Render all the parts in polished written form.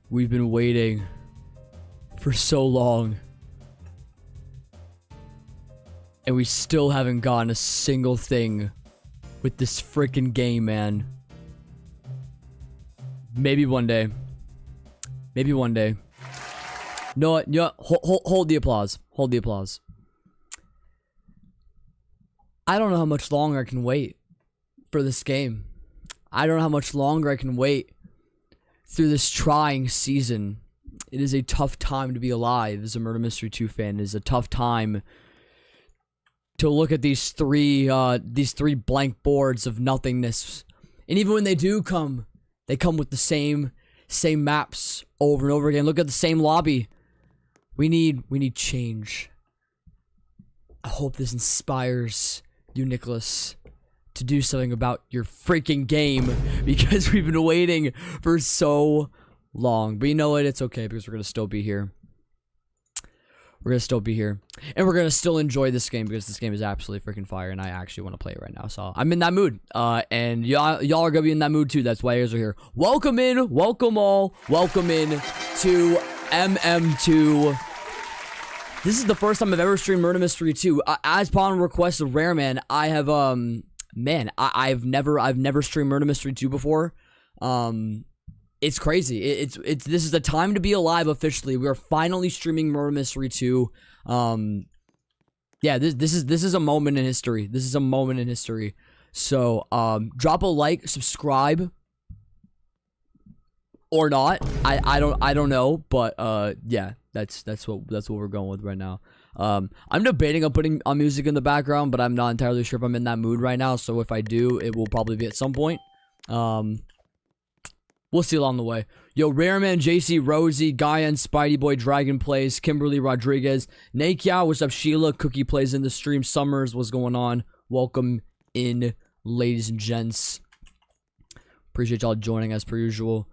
We've been waiting for so long. And we still haven't gotten a single thing with this freaking game, man. Maybe one day. Maybe one day. No, what? Yeah, hold the applause. Hold the applause. I don't know how much longer I can wait for this game. I don't know how much longer I can wait through this trying season. It is a tough time to be alive as a Murder Mystery 2 fan. It is a tough time to look at these three blank boards of nothingness. And even when they do come, they come with the same maps over and over again. Look at the same lobby. We need change. I hope this inspires you, Nicholas, to do something about your freaking game, because we've been waiting for so long. But you know what? It's okay, because we're going to still be here. We're going to still be here. And we're going to still enjoy this game, because this game is absolutely freaking fire, and I actually want to play it right now. So I'm in that mood. And y'all are going to be in that mood too. That's why you guys are here. Welcome in. Welcome all. Welcome in to MM2. This is the first time I've ever streamed Murder Mystery 2. As upon request of Rare Man, I have, I've never streamed Murder Mystery 2 before. It's crazy. This is the time to be alive officially. We are finally streaming Murder Mystery 2. Yeah, this is a moment in history. This is a moment in history. So, drop a like, subscribe, or not. I don't know, but yeah, that's what we're going with right now. I'm debating on putting on music in the background, but I'm not entirely sure if I'm in that mood right now. So if I do, it will probably be at some point. We'll see along the way. Yo, Rareman, JC, Rosie, Gaia and Spidey Boy, Dragon Plays, Kimberly Rodriguez, Nakia, what's up, Sheila, Cookie Plays in the stream, Summers, what's going on? Welcome in, ladies and gents. Appreciate y'all joining as per usual.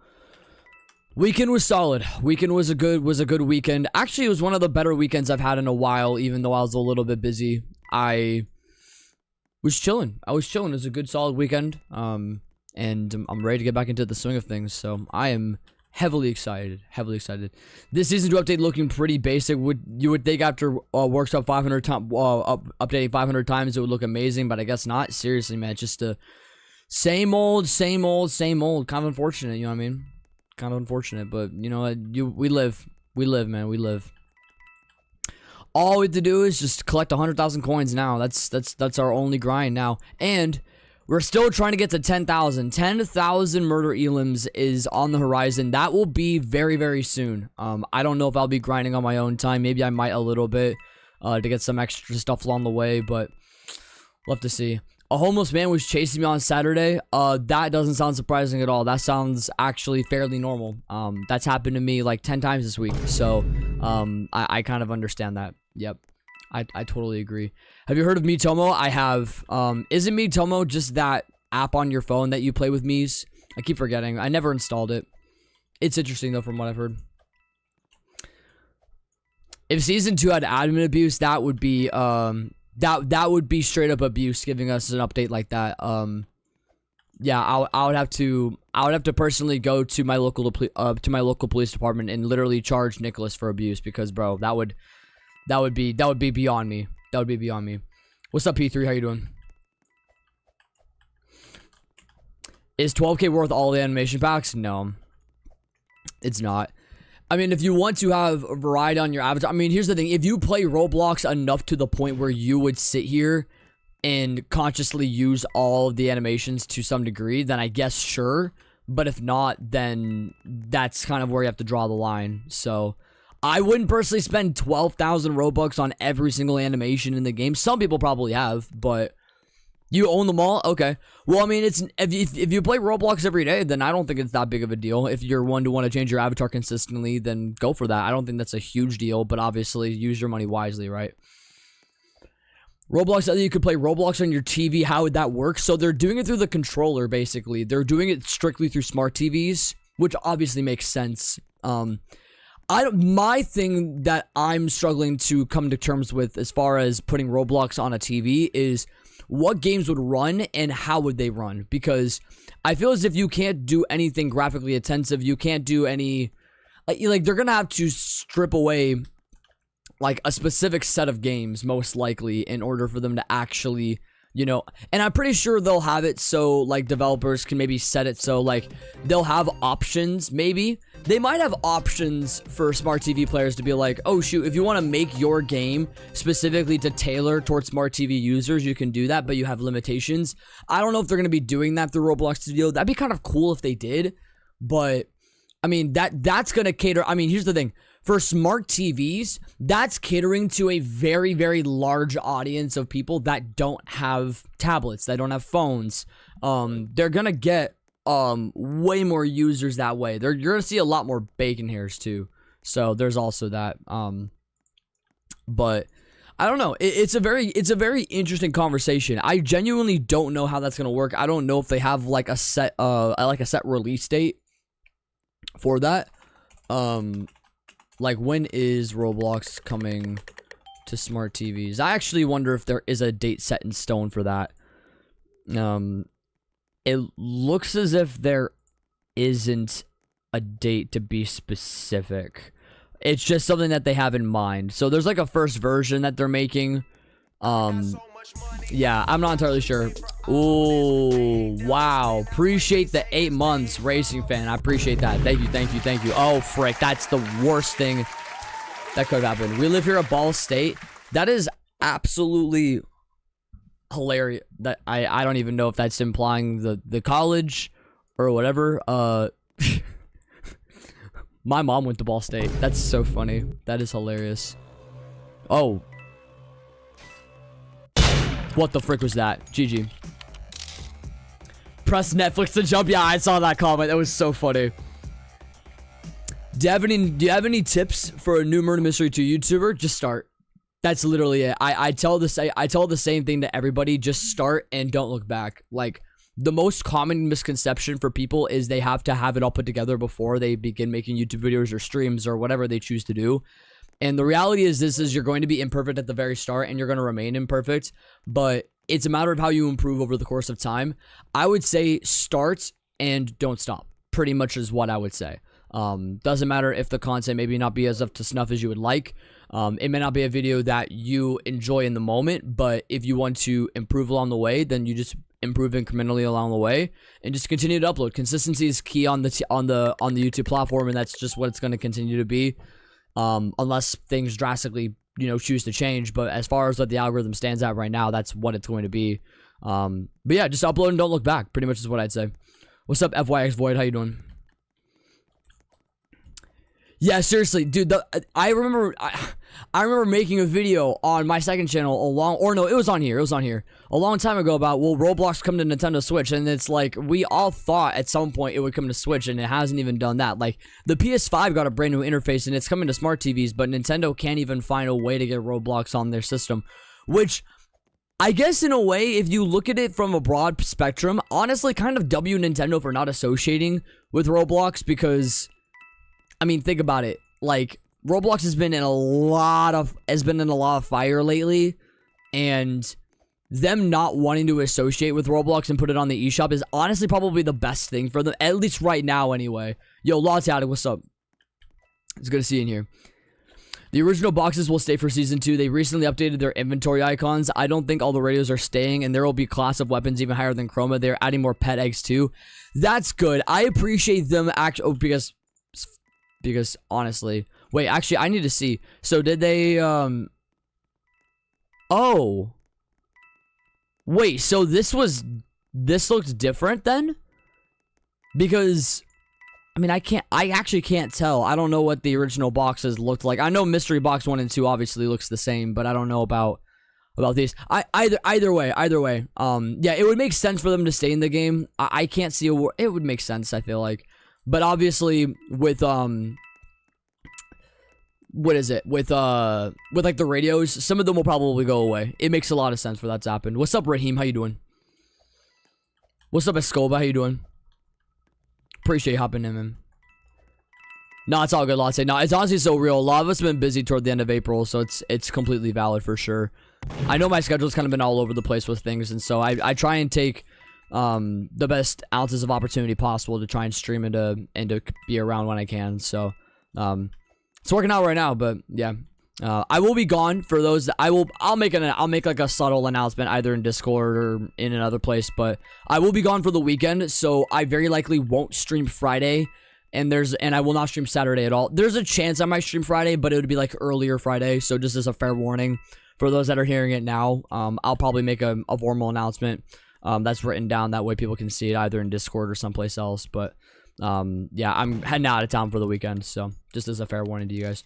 Weekend was solid. Weekend was a good weekend. Actually, it was one of the better weekends I've had in a while, even though I was a little bit busy. I was chilling. It was a good, solid weekend. And I'm ready to get back into the swing of things. So I am heavily excited. This season 2 update looking pretty basic. You would think after workshop 500 times, updating 500 times, it would look amazing, but I guess not. Seriously, man, just a same old. Kind of unfortunate, you know what I mean? Kind of unfortunate, but you know what? We live, man. We live. All we have to do is just collect 100,000 coins now. That's our only grind now, and we're still trying to get to 10,000. 10,000 murder elims is on the horizon. That will be very, very soon. I don't know if I'll be grinding on my own time. Maybe I might a little bit to get some extra stuff along the way, but we'll have to see. A homeless man was chasing me on Saturday. That doesn't sound surprising at all. That sounds actually fairly normal. That's happened to me like 10 times this week. So, I kind of understand that. Yep. I totally agree. Have you heard of Miitomo? I have. Isn't Miitomo just that app on your phone that you play with Miis? I keep forgetting. I never installed it. It's interesting though, from what I've heard. If season 2 had admin abuse, that would be that would be straight up abuse. Giving us an update like that. Yeah, I would have to personally go to my local police department and literally charge Nicholas for abuse, because bro, that would be beyond me. That would be beyond me. What's up, P3? How you doing? Is 12K worth all the animation packs? No, it's not. I mean, if you want to have a variety on your avatar, I mean, here's the thing. If you play Roblox enough to the point where you would sit here and consciously use all of the animations to some degree, then I guess sure. But if not, then that's kind of where you have to draw the line. So I wouldn't personally spend 12,000 Robux on every single animation in the game. Some people probably have, but you own them all? Okay. Well, I mean, it's if you play Roblox every day, then I don't think it's that big of a deal. If you're one to want to change your avatar consistently, then go for that. I don't think that's a huge deal, but obviously use your money wisely, right? Roblox, you could play Roblox on your TV. How would that work? So they're doing it through the controller, basically. They're doing it strictly through smart TVs, which obviously makes sense. My thing that I'm struggling to come to terms with as far as putting Roblox on a TV is what games would run and how would they run, because I feel as if you can't do anything graphically intensive, you can't do any like they're gonna have to strip away like a specific set of games most likely in order for them to actually, you know, and I'm pretty sure they'll have it so like developers can maybe set it so like they'll have options. Maybe they might have options for smart TV players to be like, oh shoot, if you want to make your game specifically to tailor towards smart TV users, you can do that, but you have limitations. I don't know if they're going to be doing that through Roblox Studio. That'd be kind of cool if they did, but I mean that's going to cater. I mean, here's the thing. For smart TVs, that's catering to a very, very large audience of people that don't have tablets, that don't have phones. They're gonna get way more users that way. You're gonna see a lot more bacon hairs too. So there's also that. But I don't know. It's a very interesting conversation. I genuinely don't know how that's gonna work. I don't know if they have like a set release date for that. Like, when is Roblox coming to smart TVs? I actually wonder if there is a date set in stone for that. It looks as if there isn't a date to be specific. It's just something that they have in mind. So there's like a first version that they're making. Yeah, I'm not entirely sure. Ooh, wow. Appreciate the 8 months, Racing Fan. I appreciate that. Thank you. Oh, frick. That's the worst thing that could have happened. We live here at Ball State. That is absolutely hilarious. That I don't even know if that's implying the college or whatever. My mom went to Ball State. That's so funny. That is hilarious. Oh. What the frick was that? GG. Press Netflix to jump. Yeah, I saw that comment. That was so funny. Do you have any tips for a new murder mystery 2 YouTuber? Just start. That's literally it. I tell the same thing to everybody. Just start and don't look back. Like, the most common misconception for people is they have to have it all put together before they begin making YouTube videos or streams or whatever they choose to do. And the reality is you're going to be imperfect at the very start and you're going to remain imperfect, but it's a matter of how you improve over the course of time. I would say start and don't stop, pretty much is what I would say. Doesn't matter if the content maybe not be as up to snuff as you would like. It may not be a video that you enjoy in the moment, but if you want to improve along the way, then you just improve incrementally along the way and just continue to upload. Consistency is key on the YouTube platform, and that's just what it's going to continue to be. Unless things drastically, you know, choose to change. But as far as what the algorithm stands at right now, that's what it's going to be. But yeah, just upload and don't look back. Pretty much is what I'd say. What's up, FYX Void? How you doing? Yeah, seriously, dude. I remember making a video on my second channel it was on here a long time ago about, will Roblox come to Nintendo Switch? And it's like, we all thought at some point it would come to Switch, and it hasn't even done that. Like, the PS5 got a brand new interface and it's coming to smart TVs, but Nintendo can't even find a way to get Roblox on their system, which I guess in a way, if you look at it from a broad spectrum, honestly kind of W Nintendo for not associating with Roblox, because I mean, think about it. Like, Roblox has been in a lot of fire lately, and them not wanting to associate with Roblox and put it on the eShop is honestly probably the best thing for them, at least right now anyway. Yo, Lots Attic, what's up? It's good to see you in here. The original boxes will stay for Season 2. They recently updated their inventory icons. I don't think all the radios are staying, and there will be class of weapons even higher than Chroma. They're adding more pet eggs too. That's good. I appreciate them because honestly, wait, actually, I need to see. So did they, oh. Wait, so this looked different then? Because, I mean, I actually can't tell. I don't know what the original boxes looked like. I know Mystery Box 1 and 2 obviously looks the same, but I don't know about these. Either way. Yeah, it would make sense for them to stay in the game. I can't see it would make sense, I feel like. But obviously, with what is it? With like the radios, some of them will probably go away. It makes a lot of sense for that to happen. What's up, Raheem? How you doing? What's up, Escoba? How you doing? Appreciate you hopping in, man. No, it's all good, Lotte. No, it's honestly so real. A lot of us have been busy toward the end of April, so it's completely valid for sure. I know my schedule's kind of been all over the place with things, and so I try and take the best ounces of opportunity possible to try and stream and to be around when I can. So It's working out right now, but yeah. I will be gone for those that I'll make like a subtle announcement either in Discord or in another place, but I will be gone for the weekend, so I very likely won't stream Friday, and I will not stream Saturday at all. There's a chance I might stream Friday, but it would be like earlier Friday, so just as a fair warning for those that are hearing it now, I'll probably make a formal announcement that's written down, that way people can see it either in Discord or someplace else, but yeah, I'm heading out of town for the weekend, so just as a fair warning to you guys.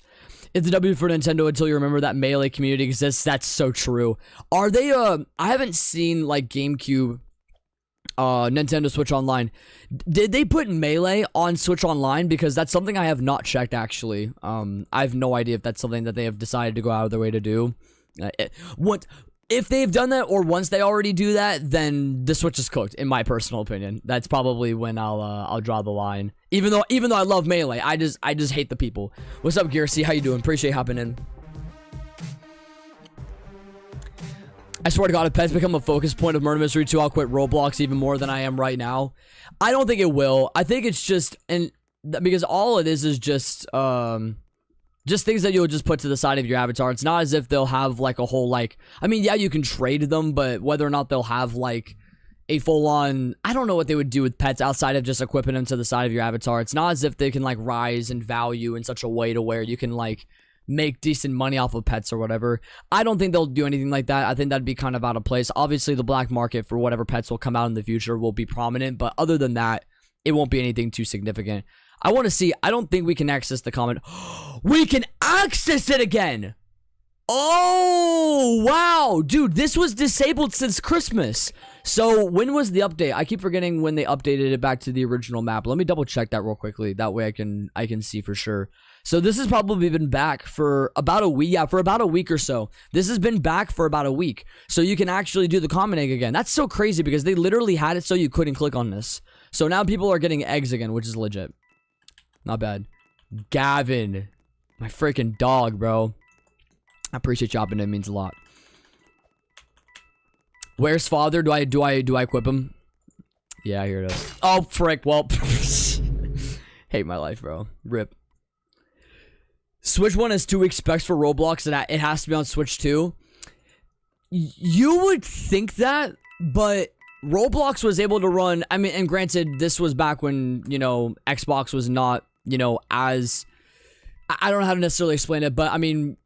It's a W for Nintendo until you remember that Melee community exists. That's so true. Are they I haven't seen like GameCube Nintendo Switch Online. Did they put Melee on Switch Online? Because that's something I have not checked actually. I have no idea if that's something that they have decided to go out of their way to do. If they've done that, or once they already do that, then the Switch is cooked, in my personal opinion. That's probably when I'll draw the line. Even though I love Melee, I just hate the people. What's up, Gearsy? How you doing? Appreciate you hopping in. I swear to God, if pets become a focus point of Murder Mystery 2, I'll quit Roblox even more than I am right now. I don't think it will. I think it's just, because all it is just things that you'll just put to the side of your avatar. It's not as if they'll have like a whole I mean, yeah, you can trade them, but whether or not they'll have like a full-on, I don't know what they would do with pets outside of just equipping them to the side of your avatar. It's not as if they can like rise in value in such a way to where you can like make decent money off of pets or whatever. I don't think they'll do anything like that. I think that'd be kind of out of place. Obviously, the black market for whatever pets will come out in the future will be prominent, but other than that, it won't be anything too significant. I want to see. I don't think we can access the comment. We can access it again. Oh, wow. Dude, this was disabled since Christmas. So when was the update? I keep forgetting when they updated it back to the original map. Let me double check that real quickly. That way I can see for sure. So this has probably been back for about a week. Yeah, for about a week or so. This has been back for about a week. So you can actually do the common egg again. That's so crazy because they literally had it so you couldn't click on this. So now people are getting eggs again, which is legit. Not bad. Gavin. My freaking dog, bro. I appreciate you hopping in. It means a lot. Where's father? Do I equip him? Yeah, here it is. Oh, frick. Well, hate my life, bro. Rip. Switch 1 has 2 week specs for Roblox, and it has to be on Switch 2. You would think that, but Roblox was able to run, I mean, and granted, this was back when, you know, Xbox was not, you know, as, I don't know how to necessarily explain it, but I mean,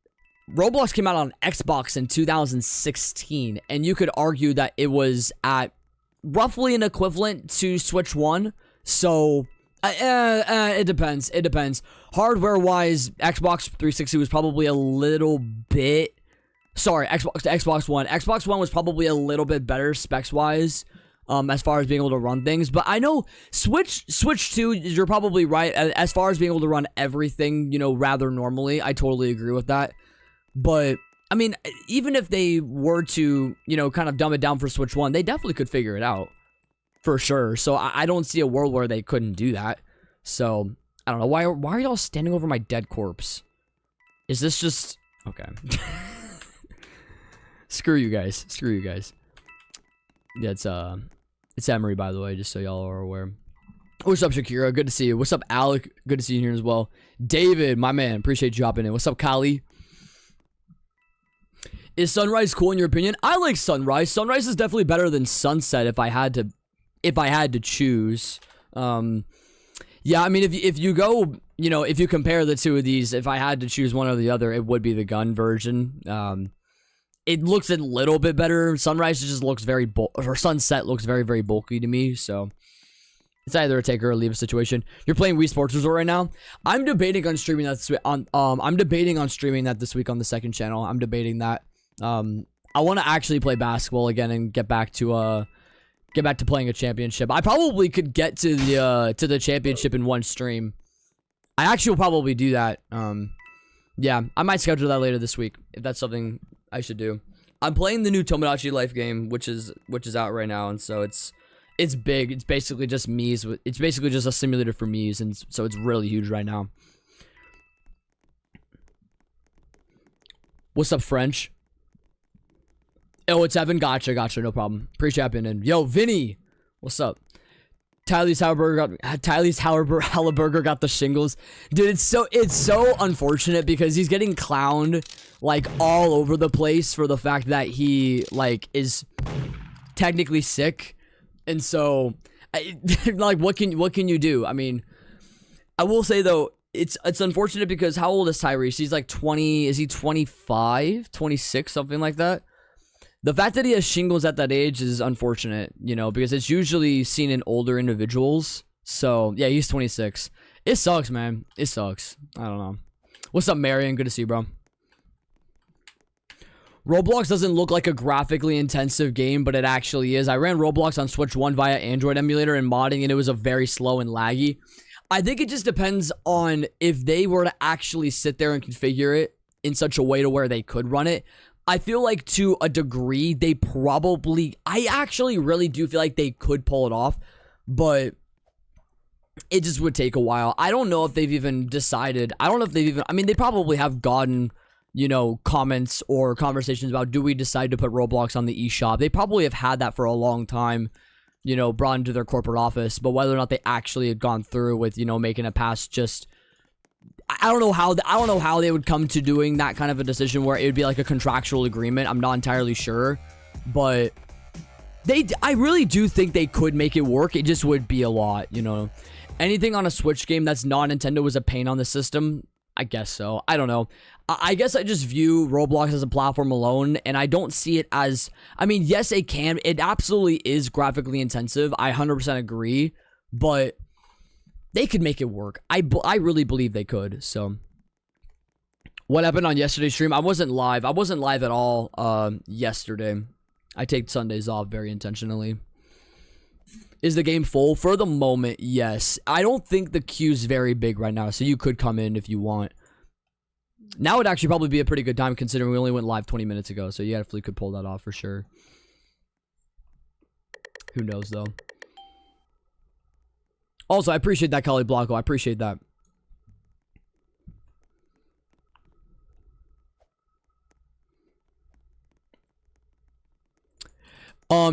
Roblox came out on Xbox in 2016, and you could argue that it was at roughly an equivalent to Switch 1, so it depends. It depends. Hardware-wise, Xbox 360 was probably a little bit... Sorry, Xbox One. Xbox One was probably a little bit better specs-wise, as far as being able to run things. But I know Switch 2, you're probably right. As far as being able to run everything, you know, rather normally, I totally agree with that. But, I mean, even if they were to, you know, kind of dumb it down for Switch 1, they definitely could figure it out. For sure. So I don't see a world where they couldn't do that. So I don't know. Why are y'all standing over my dead corpse? Is this just okay? Screw you guys. Screw you guys. Yeah, it's Emery, by the way, just so y'all are aware. What's up, Shakira? Good to see you. What's up, Alec? Good to see you here as well. David, my man, appreciate you hopping in. What's up, Kali? Is sunrise cool in your opinion? I like sunrise. Sunrise is definitely better than sunset if I had to choose. Yeah, I mean, if you go, you know, if you compare the two of these, if I had to choose one or the other, it would be the gun version. It looks a little bit better. Sunrise just looks very or sunset looks very, very bulky to me. So it's either a take or a leave situation. You're playing Wii Sports Resort right now. I'm debating on streaming that I'm debating on streaming that this week on the second channel. I'm debating that. I want to actually play basketball again and get back to playing a championship. I probably could get to the championship in one stream. I actually will probably do that. Yeah, I might schedule that later this week if that's something I should do. I'm playing the new Tomodachi Life game, which is out right now, and so it's big. It's basically just Mii's. It's basically just a simulator for Mii's, and so it's really huge right now. What's up, French? Oh, it's Evan. Gotcha, no problem. Appreciate you in. Yo, Vinny, what's up? Halliburger got the shingles. Dude, it's so unfortunate because he's getting clowned like all over the place for the fact that he like is technically sick. And so like what can you do? I mean, I will say though, it's unfortunate because how old is Tyrese? He's like 20, is he 25, 26, something like that? The fact that he has shingles at that age is unfortunate, you know, because it's usually seen in older individuals. So, yeah, he's 26. It sucks, man. It sucks. I don't know. What's up, Marion? Good to see you, bro. Roblox doesn't look like a graphically intensive game, but it actually is. I ran Roblox on Switch 1 via Android emulator and modding, and it was a very slow and laggy. I think it just depends on if they were to actually sit there and configure it in such a way to where they could run it. I feel like to a degree, they probably... I actually really do feel like they could pull it off, but it just would take a while. I don't know if they've even decided. I don't know if they've even... I mean, they probably have gotten, you know, comments or conversations about, do we decide to put Roblox on the eShop? They probably have had that for a long time, you know, brought into their corporate office, but whether or not they actually had gone through with, you know, making it past just... I don't know how they would come to doing that kind of a decision where it would be like a contractual agreement. I'm not entirely sure, but I really do think they could make it work. It just would be a lot, you know. Anything on a Switch game that's not Nintendo is a pain on the system. I guess so. I don't know. I guess I just view Roblox as a platform alone, and I don't see it as... I mean, yes, it can. It absolutely is graphically intensive. I 100% agree, but... they could make it work. I really believe they could. So, what happened on yesterday's stream? I wasn't live. I wasn't live at all yesterday. I take Sundays off very intentionally. Is the game full? For the moment, yes. I don't think the queue's very big right now, so you could come in if you want. Now would actually probably be a pretty good time considering we only went live 20 minutes ago, so you definitely could pull that off for sure. Who knows, though? Also, I appreciate that, Kali Blanco. I appreciate that.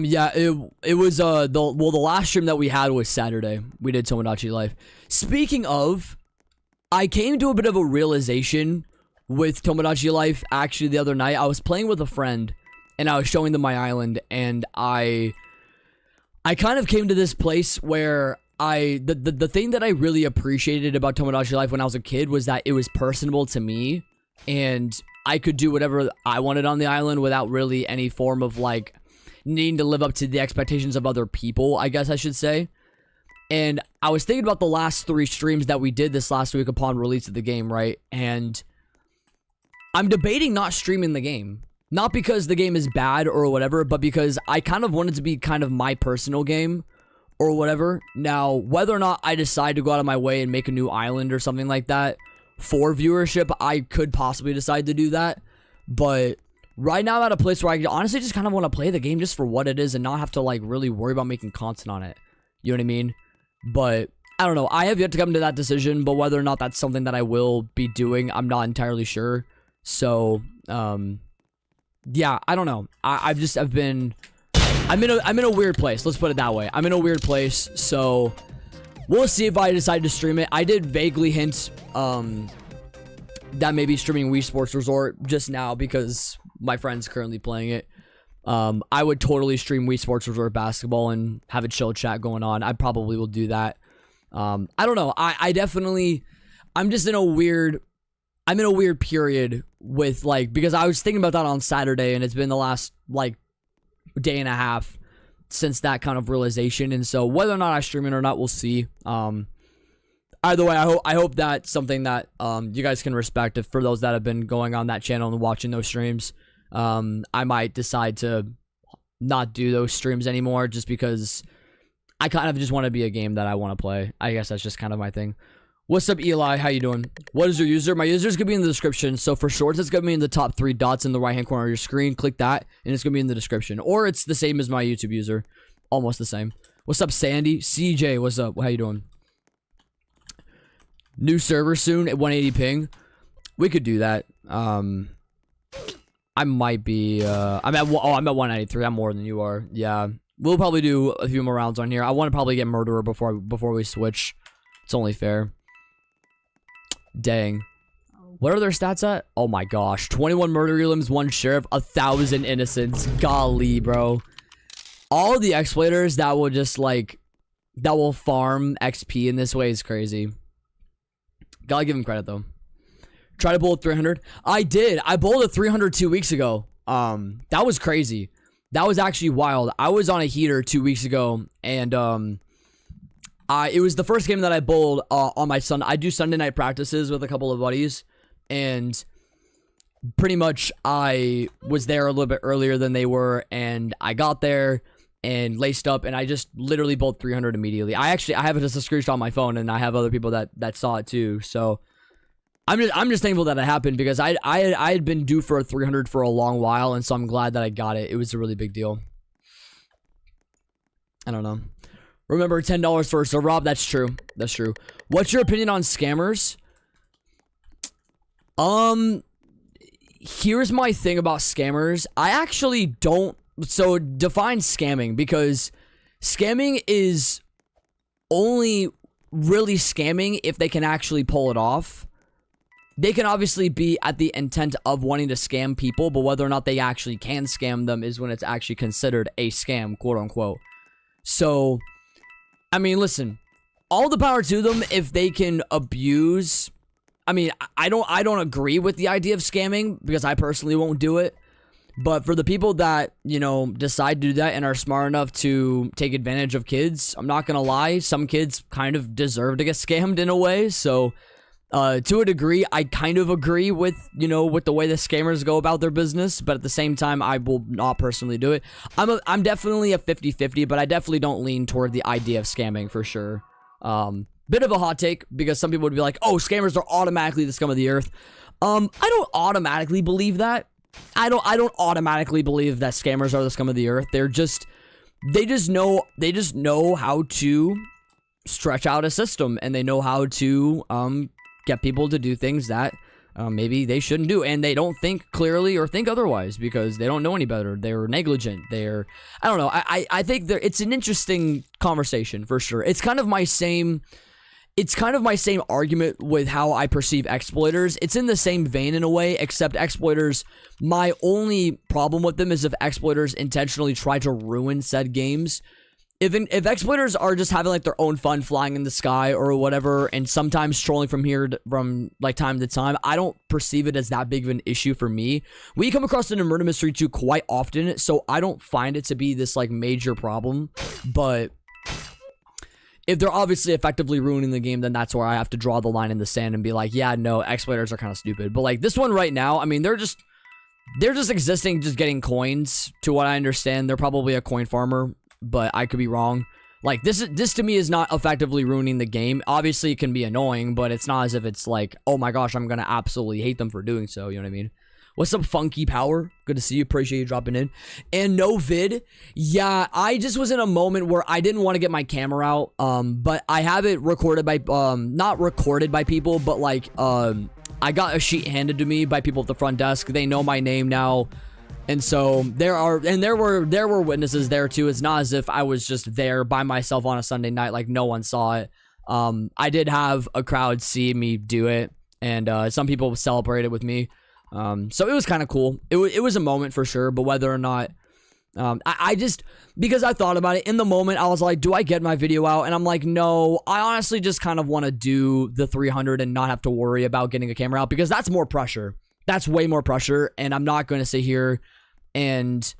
Yeah, it was the last stream that we had was Saturday. We did Tomodachi Life. Speaking of, I came to a bit of a realization with Tomodachi Life actually the other night. I was playing with a friend and I was showing them my island, and I kind of came to this place where the thing that I really appreciated about Tomodachi Life when I was a kid was that it was personable to me, and I could do whatever I wanted on the island without really any form of like needing to live up to the expectations of other people, I guess I should say. And I was thinking about the last 3 streams that we did this last week upon release of the game, right? And I'm debating not streaming the game. Not because the game is bad or whatever, but because I kind of want it to be kind of my personal game or whatever. Now, whether or not I decide to go out of my way and make a new island or something like that for viewership, I could possibly decide to do that. But right now I'm at a place where I honestly just kind of want to play the game just for what it is and not have to like really worry about making content on it. You know what I mean? But I don't know. I have yet to come to that decision, but whether or not that's something that I will be doing, I'm not entirely sure. So, yeah, I don't know. I'm in a weird place. Let's put it that way. I'm in a weird place, so we'll see if I decide to stream it. I did vaguely hint that maybe streaming Wii Sports Resort just now because my friend's currently playing it. I would totally stream Wii Sports Resort basketball and have a chill chat going on. I probably will do that. I don't know. I'm just in a weird period with like, because I was thinking about that on Saturday and it's been the last like day and a half since that kind of realization, and so whether or not I stream it or not, we'll see. Either way, I hope that's something that you guys can respect. If for those that have been going on that channel and watching those streams, I might decide to not do those streams anymore just because I kind of just want to be a game that I want to play. I guess that's just kind of my thing. What's up, Eli? How you doing? What is your user? My user is going to be in the description. So for shorts, it's going to be in the top 3 dots in the right-hand corner of your screen. Click that, and it's going to be in the description. Or it's the same as my YouTube user. Almost the same. What's up, Sandy? CJ, what's up? How you doing? New server soon at 180 ping. We could do that. I might be... I'm at 193. I'm more than you are. Yeah. We'll probably do a few more rounds on here. I want to probably get murderer before we switch. It's only fair. Dang. What are their stats at? Oh my gosh. 21 murder elims, 1 sheriff, 1,000 innocents. Golly, bro. All the exploiters that will just like, that will farm XP in this way is crazy. Gotta give him credit though. Try to bowl at 300. I did. I bowled at 300 2 weeks ago. That was crazy. That was actually wild. I was on a heater 2 weeks ago, and it was the first game that I bowled on my Sunday. I do Sunday night practices with a couple of buddies, and pretty much I was there a little bit earlier than they were, and I got there and laced up, and I just literally bowled 300 immediately. I have it as a screenshot on my phone, and I have other people that saw it too. So I'm just thankful that it happened, because I had been due for a 300 for a long while, and so I'm glad that I got it. It was a really big deal. I don't know. Remember, $10 first. So Rob, that's true. That's true. What's your opinion on scammers? Here's my thing about scammers. I actually don't. So define scamming, because scamming is only really scamming if they can actually pull it off. They can obviously be at the intent of wanting to scam people, but whether or not they actually can scam them is when it's actually considered a scam, quote unquote. So, I mean, listen, all the power to them if they can abuse. I mean, I don't agree with the idea of scamming, because I personally won't do it. But for the people that, you know, decide to do that and are smart enough to take advantage of kids, I'm not gonna lie, some kids kind of deserve to get scammed in a way. So, to a degree, I kind of agree with, you know, with the way the scammers go about their business, but at the same time, I will not personally do it. I'm definitely a 50-50, but I definitely don't lean toward the idea of scamming for sure. Bit of a hot take, because some people would be like, oh, scammers are automatically the scum of the earth. I don't automatically believe that. I don't automatically believe that scammers are the scum of the earth. They just know how to stretch out a system, and they know how to get people to do things that maybe they shouldn't do, and they don't think clearly or think otherwise because they don't know any better. They're negligent. I don't know. I think it's an interesting conversation for sure. It's kind of my same argument with how I perceive exploiters. It's in the same vein in a way, except exploiters, my only problem with them is if exploiters intentionally try to ruin said games. If exploiters are just having like their own fun flying in the sky or whatever, and sometimes trolling from like time to time, I don't perceive it as that big of an issue for me. We come across it in Murder Mystery 2 quite often, so I don't find it to be this like major problem. But if they're obviously effectively ruining the game, then that's where I have to draw the line in the sand and be like, yeah, no, exploiters are kind of stupid. But like this one right now, I mean, they're just existing, just getting coins. To what I understand, they're probably a coin farmer, but I could be wrong. Like this to me is not effectively ruining the game. Obviously it can be annoying, but it's not as if it's like, oh my gosh, I'm gonna absolutely hate them for doing so. You know what I mean? What's up, Funky Power? Good to see you. Appreciate you dropping in. And no vid. Yeah, I just was in a moment where I didn't want to get my camera out. But I have it recorded by not recorded by people, but like I got a sheet handed to me by people at the front desk. They know my name now. And so there were witnesses there too. It's not as if I was just there by myself on a Sunday night, like no one saw it. I did have a crowd see me do it, and some people celebrated with me. So it was kind of cool. It was a moment for sure, but whether or not, I just, because I thought about it in the moment, I was like, do I get my video out? And I'm like, no, I honestly just kind of want to do the 300 and not have to worry about getting a camera out, because that's more pressure. That's way more pressure. And I'm not going to sit here and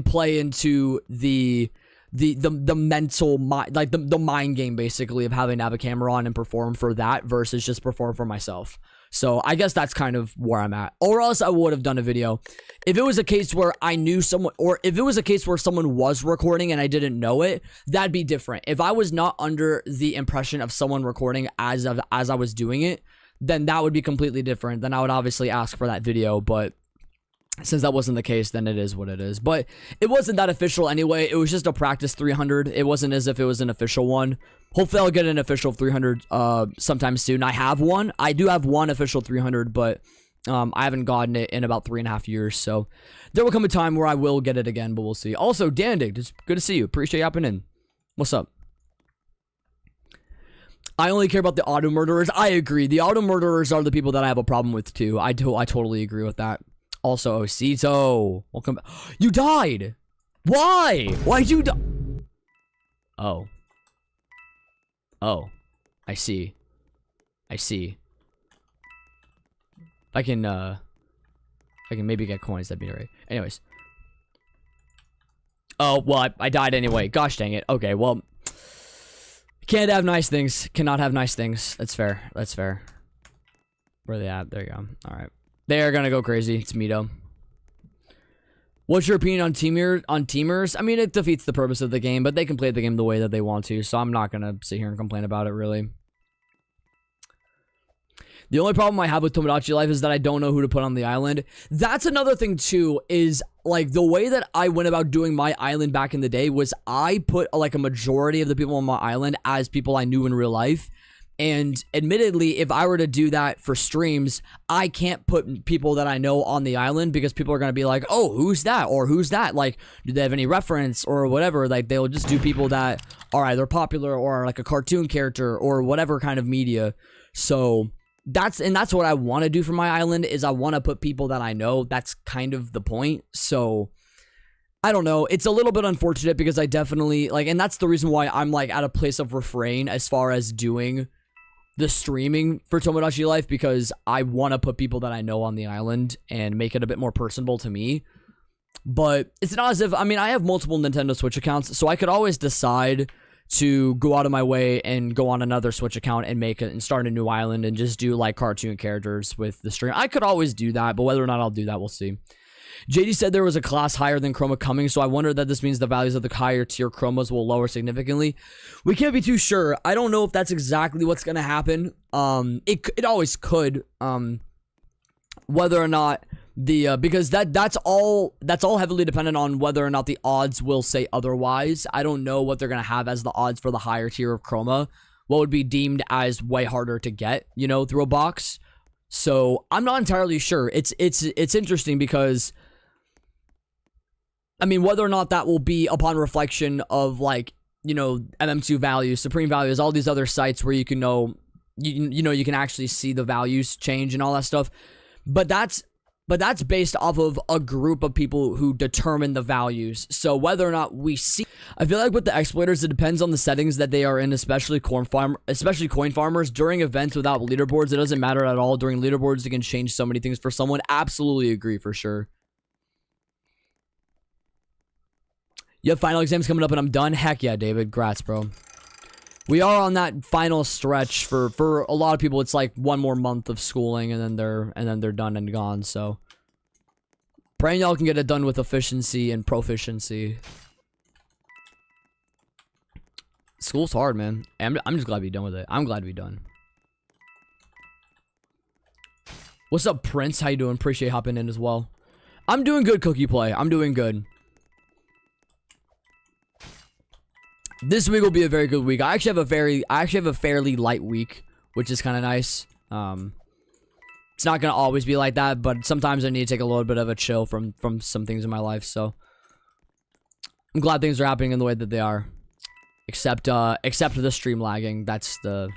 play into the mental mind, like the mind game basically of having to have a camera on and perform for that versus just perform for myself. So I guess that's kind of where I'm at. Or else I would have done a video. If it was a case where I knew someone, or if it was a case where someone was recording and I didn't know it, that'd be different. If I was not under the impression of someone recording as I was doing it, then that would be completely different. Then I would obviously ask for that video, but since that wasn't the case, then it is what it is. But it wasn't that official anyway. It was just a practice 300. It wasn't as if it was an official one. Hopefully I'll get an official 300 sometime soon. I have one. I do have one official 300, but I haven't gotten it in about 3.5 years, so there will come a time where I will get it again, but we'll see. Also, Dandig, it's good to see you. Appreciate you hopping in. What's up? I only care about the auto murderers. I agree. The auto murderers are the people that I have a problem with too. I totally agree with that. Also, Osito, welcome back. You died. Why? Why'd you die? Oh. Oh. I see. I see. I can maybe get coins. That'd be right. Anyways. Oh, well, I died anyway. Gosh dang it. Okay, well. Can't have nice things. Cannot have nice things. That's fair. That's fair. Where are they at? There you go. Alright. They are gonna go crazy. It's Mito. What's your opinion on teamers? I mean, it defeats the purpose of the game, but they can play the game the way that they want to, so I'm not gonna sit here and complain about it, really. The only problem I have with Tomodachi Life is that I don't know who to put on the island. That's another thing, too, is, like, the way that I went about doing my island back in the day was I put, like, a majority of the people on my island as people I knew in real life. And admittedly, if I were to do that for streams, I can't put people that I know on the island because people are going to be like, oh, who's that? Or who's that? Like, do they have any reference or whatever? Like, they'll just do people that are either popular or like a cartoon character or whatever kind of media. So that's what I want to do for my island is I want to put people that I know. That's kind of the point. So I don't know. It's a little bit unfortunate because I definitely like, and that's the reason why I'm like at a place of refrain as far as doing the streaming for Tomodachi Life, because I want to put people that I know on the island and make it a bit more personable to me. But it's not as if, I mean, I have multiple Nintendo Switch accounts, so I could always decide to go out of my way and go on another Switch account and make it and start a new island and just do like cartoon characters with the stream. I could always do that, but whether or not I'll do that, we'll see. JD said there was a class higher than Chroma coming, so I wonder that this means the values of the higher tier Chromas will lower significantly. We can't be too sure. I don't know if that's exactly what's going to happen. It always could. Whether or not the because that's all heavily dependent on whether or not the odds will say otherwise. I don't know what they're going to have as the odds for the higher tier of Chroma. What would be deemed as way harder to get, you know, through a box. So I'm not entirely sure. It's interesting because, I mean, whether or not that will be upon reflection of, like, you know, MM2 values, Supreme values, all these other sites where you can know, you can actually see the values change and all that stuff. But that's based off of a group of people who determine the values. So whether or not we see, I feel like with the exploiters, it depends on the settings that they are in, especially coin farmers. During events without leaderboards, it doesn't matter at all. During leaderboards, it can change so many things for someone. Absolutely agree for sure. You have final exams coming up and I'm done. Heck yeah, David. Grats, bro. We are on that final stretch for a lot of people. It's like one more month of schooling and then they're done and gone. So praying y'all can get it done with efficiency and proficiency. School's hard, man. I'm just glad to be done with it. I'm glad to be done. What's up, Prince? How you doing? Appreciate hopping in as well. I'm doing good, Cookie Play. I'm doing good. This week will be a very good week. I actually have a fairly light week, which is kind of nice. It's not gonna always be like that, but sometimes I need to take a little bit of a chill from some things in my life. So I'm glad things are happening in the way that they are. Except the stream lagging. That's the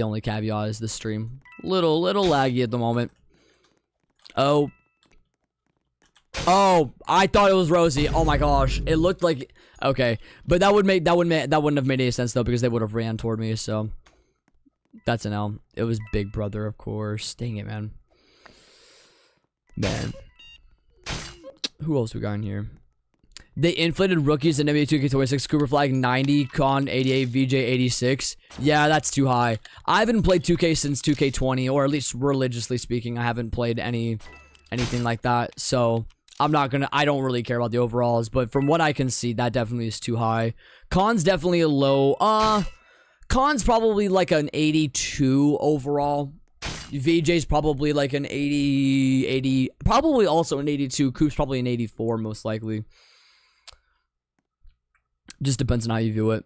only caveat is the stream. Little laggy at the moment. Oh, I thought it was Rosie. Oh my gosh, it looked like. Okay, but that wouldn't have made any sense though because they would have ran toward me. So that's an L. It was Big Brother, of course. Dang it, man. Man, who else we got in here? They inflated rookies in NBA 2K26. Cooper Flag 90, Con 88, VJ 86. Yeah, that's too high. I haven't played 2K since 2K20, or at least religiously speaking, I haven't played anything like that. So I don't really care about the overalls, but from what I can see, that definitely is too high. Con's definitely a low. Con's probably like an 82 overall. VJ's probably like an 80, probably also an 82. Coop's probably an 84, most likely. Just depends on how you view it.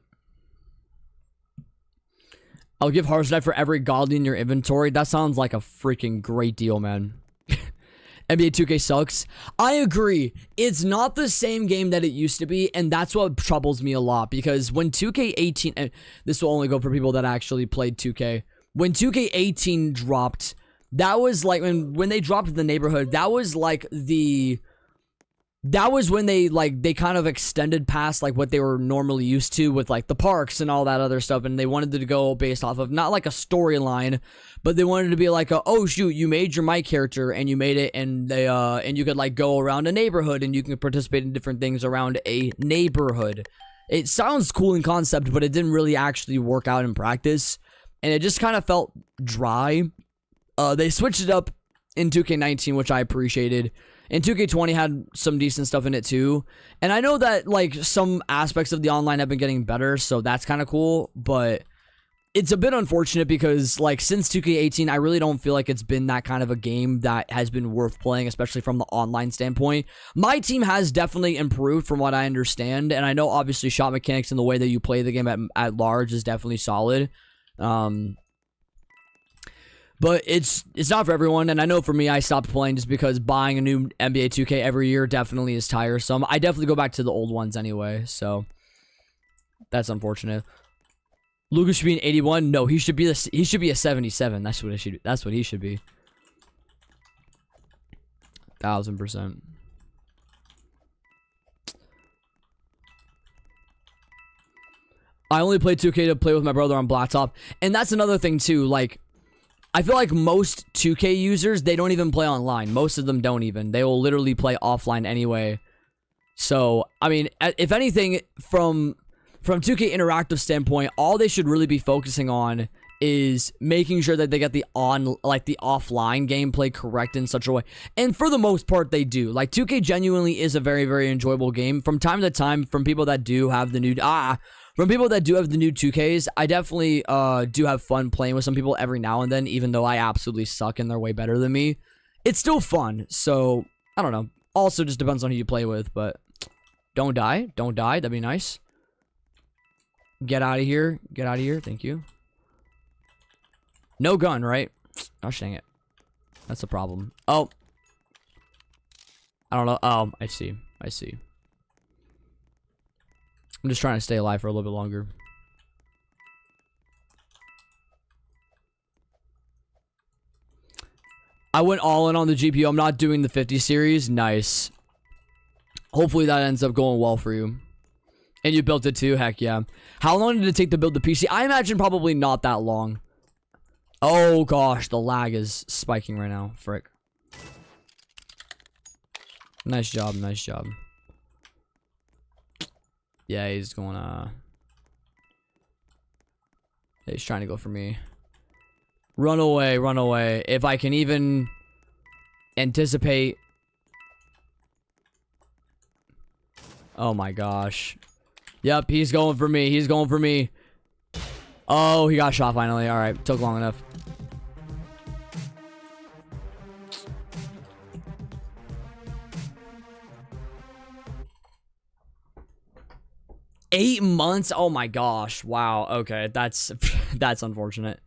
I'll give Hearthstone for every godly in your inventory. That sounds like a freaking great deal, man. NBA 2K sucks. I agree. It's not the same game that it used to be, and that's what troubles me a lot, because when 2K18, and this will only go for people that actually played 2K, when 2K18 dropped, that was like, when they dropped the neighborhood, that was like that was when they kind of extended past like what they were normally used to with like the parks and all that other stuff, and they wanted to go based off of not like a storyline, but they wanted to be like oh shoot, you made your my character and you made it, and they and you could like go around a neighborhood and you can participate in different things around a neighborhood. It sounds cool in concept, but it didn't really actually work out in practice, and it just kind of felt dry. They switched it up in 2K19, which I appreciated. And 2K20 had some decent stuff in it too. And I know that like some aspects of the online have been getting better, so that's kind of cool. But it's a bit unfortunate because like since 2K18, I really don't feel like it's been that kind of a game that has been worth playing, especially from the online standpoint. My team has definitely improved from what I understand. And I know obviously shot mechanics and the way that you play the game at large is definitely solid. But it's not for everyone, and I know for me, I stopped playing just because buying a new NBA 2K every year definitely is tiresome. I definitely go back to the old ones anyway, so that's unfortunate. Lucas should be an 81. No, he should be a 77. That's what it should. That's what he should be. 1000%. I only play 2K to play with my brother on Blacktop, and that's another thing too. Like, I feel like most 2K users, they don't even play online. Most of them don't even. They will literally play offline anyway. So, I mean, if anything, from 2K Interactive standpoint, all they should really be focusing on is making sure that they get the offline gameplay correct in such a way. And for the most part, they do. Like, 2K genuinely is a very, very enjoyable game. From time to time, from people that do have the new... From people that do have the new 2Ks, I definitely do have fun playing with some people every now and then, even though I absolutely suck and they're way better than me. It's still fun, so, I don't know. Also just depends on who you play with, but don't die. Don't die. That'd be nice. Get out of here. Get out of here. Thank you. No gun, right? Gosh dang it. That's a problem. Oh. I don't know. Oh, I see. I see. I'm just trying to stay alive for a little bit longer. I went all in on the GPU. I'm not doing the 50 series. Nice. Hopefully that ends up going well for you. And you built it too? Heck yeah. How long did it take to build the PC? I imagine probably not that long. Oh gosh, the lag is spiking right now. Frick. Nice job, nice job. Yeah, he's going yeah, he's trying to go for me. Run away, run away. If I can even anticipate. Oh my gosh. Yep, he's going for me. He's going for me. Oh, he got shot finally. Alright, took long enough. $8 months? Oh my gosh. Wow. Okay, that's that's unfortunate.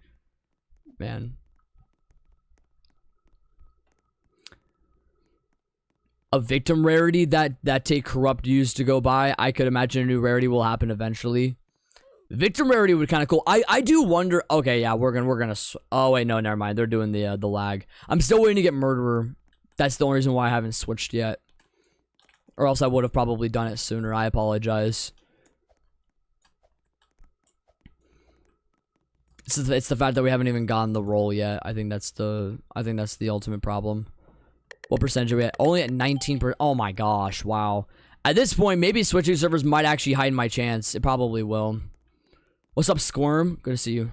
Man. A victim rarity that take corrupt use to go by. I could imagine a new rarity will happen eventually. Victim rarity would kind of cool. I do wonder. Okay, yeah, we're gonna. Oh wait, no, never mind. They're doing the lag. I'm still waiting to get murderer. That's the only reason why I haven't switched yet. Or else I would have probably done it sooner. I apologize. It's the fact that we haven't even gotten the role yet. I think that's the ultimate problem. What percentage are we at? Only at 19%. Oh my gosh, wow. At this point, maybe switching servers might actually hide my chance. It probably will. What's up, Squirm? Good to see you.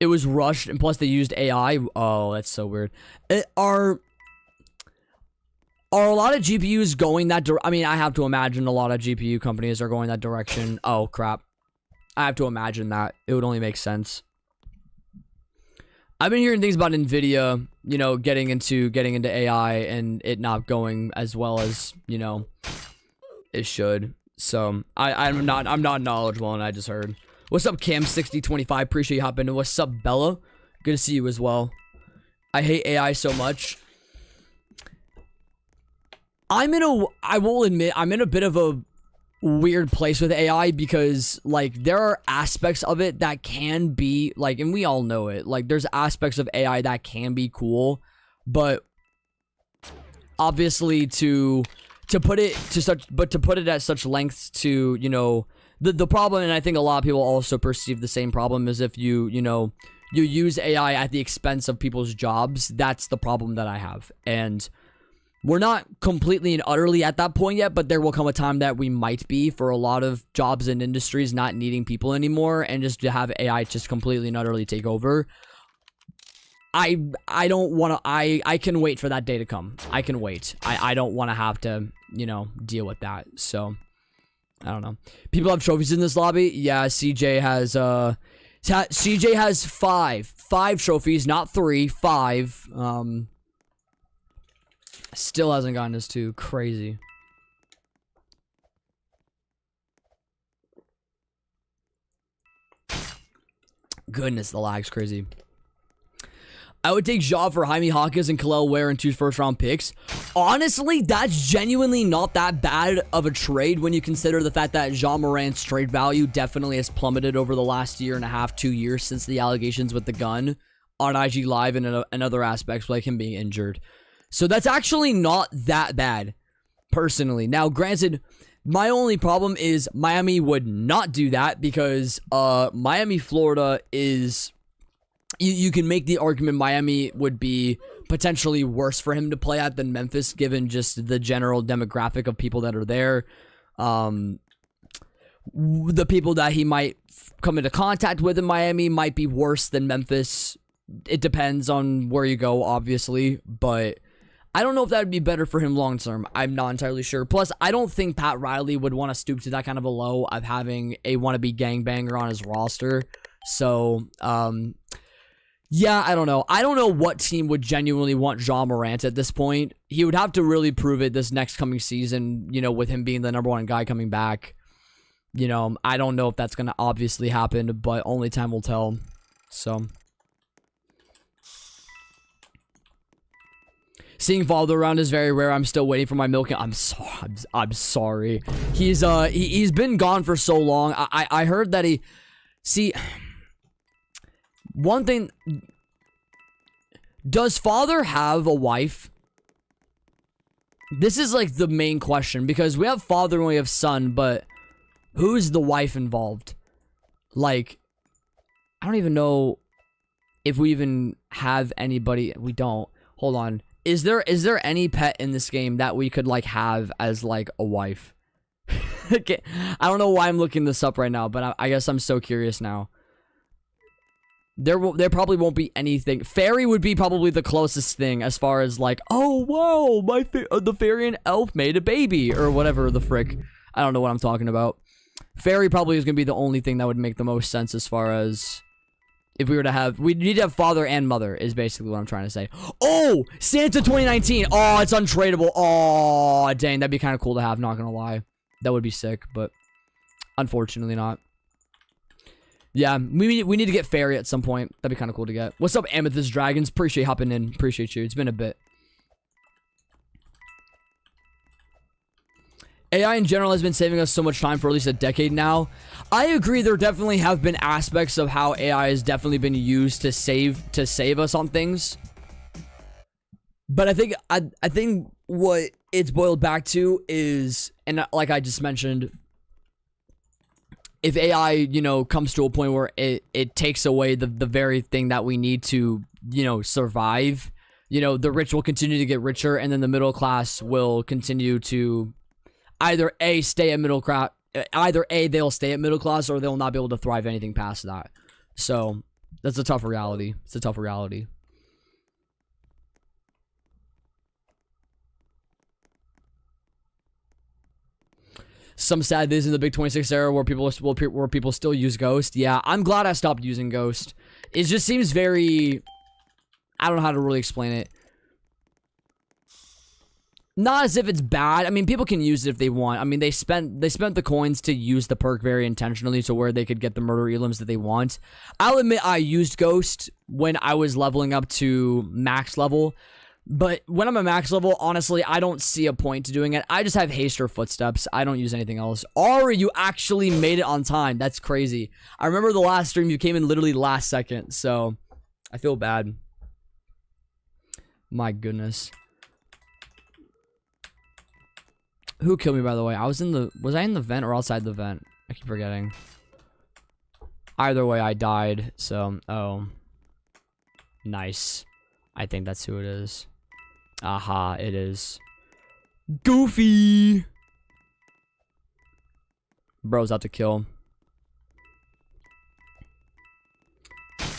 It was rushed, and plus they used AI. Oh, that's so weird. Are a lot of GPUs going that direction? I mean, I have to imagine a lot of GPU companies are going that direction. Oh, crap. I have to imagine that. It would only make sense. I've been hearing things about NVIDIA, you know, getting into AI and it not going as well as, you know, it should. So, I'm not knowledgeable, and I just heard. What's up, Cam6025? Appreciate you hopping in. What's up, Bella? Good to see you as well. I hate AI so much. I will admit, I'm in a bit of a weird place with AI because, like, there are aspects of it that can be, like, and we all know it, like, there's aspects of AI that can be cool, but obviously to put it at such lengths to, you know, the problem, and I think a lot of people also perceive the same problem, is if you use AI at the expense of people's jobs. That's the problem that I have. And we're not completely and utterly at that point yet, but there will come a time that we might be, for a lot of jobs and industries not needing people anymore, and just to have AI just completely and utterly take over. I don't want to, I can wait for that day to come. I can wait. I don't want to have to, you know, deal with that. So, I don't know. People have trophies in this lobby. Yeah, CJ has five trophies, not 3, 5. Still hasn't gotten his 2. Crazy. Goodness, the lag's crazy. I would take Ja for Jaime Hawkins and Khalil Ware in 2 first-round picks. Honestly, that's genuinely not that bad of a trade when you consider the fact that Ja Morant's trade value definitely has plummeted over the last year and a half, 2 years since the allegations with the gun on IG Live and other aspects, like him being injured. So that's actually not that bad, personally. Now, granted, my only problem is Miami would not do that because Miami, Florida is... You can make the argument Miami would be potentially worse for him to play at than Memphis, given just the general demographic of people that are there. The people that he might come into contact with in Miami might be worse than Memphis. It depends on where you go, obviously, but I don't know if that would be better for him long term. I'm not entirely sure. Plus, I don't think Pat Riley would want to stoop to that kind of a low of having a wannabe gangbanger on his roster. So, yeah, I don't know. I don't know what team would genuinely want Ja Morant at this point. He would have to really prove it this next coming season, you know, with him being the #1 guy coming back. You know, I don't know if that's going to obviously happen, but only time will tell. So, seeing Valdo around is very rare. I'm still waiting for my milk. I'm sorry. He's been gone for so long. I heard that he... See... One thing, does father have a wife? This is like the main question, because we have father and we have son, but who's the wife involved? Like, I don't even know if we even have anybody. We don't. Hold on. Is there any pet in this game that we could like have as like a wife? Okay. I don't know why I'm looking this up right now, but I guess I'm so curious now. There probably won't be anything. Fairy would be probably the closest thing as far as like, oh wow, the fairy and elf made a baby or whatever the frick. I don't know what I'm talking about. Fairy probably is gonna be the only thing that would make the most sense as far as if we were to have. We need to have father and mother is basically what I'm trying to say. Oh, Santa 2019. Oh, it's untradeable. Oh, dang, that'd be kind of cool to have. Not gonna lie, that would be sick, but unfortunately not. Yeah, we need to get Fairy at some point. That'd be kind of cool to get. What's up, Amethyst Dragons? Appreciate hopping in. Appreciate you. It's been a bit. AI in general has been saving us so much time for at least a decade now. I agree. There definitely have been aspects of how AI has definitely been used to save us on things. But I think what it's boiled back to is, and like I just mentioned, if AI, you know, comes to a point where it takes away the very thing that we need to, you know, survive, you know, the rich will continue to get richer, and then the middle class will continue to either they'll stay at middle class, or they'll not be able to thrive anything past that. So that's a tough reality. It's a tough reality. Some sad days in the Big 26 era where people still use Ghost. Yeah, I'm glad I stopped using Ghost. It just seems very... I don't know how to really explain it. Not as if it's bad. I mean, people can use it if they want. I mean, they spent the coins to use the perk very intentionally to where they could get the murder elims that they want. I'll admit I used Ghost when I was leveling up to max level. But when I'm at max level, honestly, I don't see a point to doing it. I just have haste or footsteps. I don't use anything else. Ari, you actually made it on time. That's crazy. I remember the last stream, you came in literally last second. So, I feel bad. My goodness. Who killed me, by the way? Was I in the vent or outside the vent? I keep forgetting. Either way, I died. So, oh. Nice. I think that's who it is. Aha, it is. Goofy! Bro's out to kill.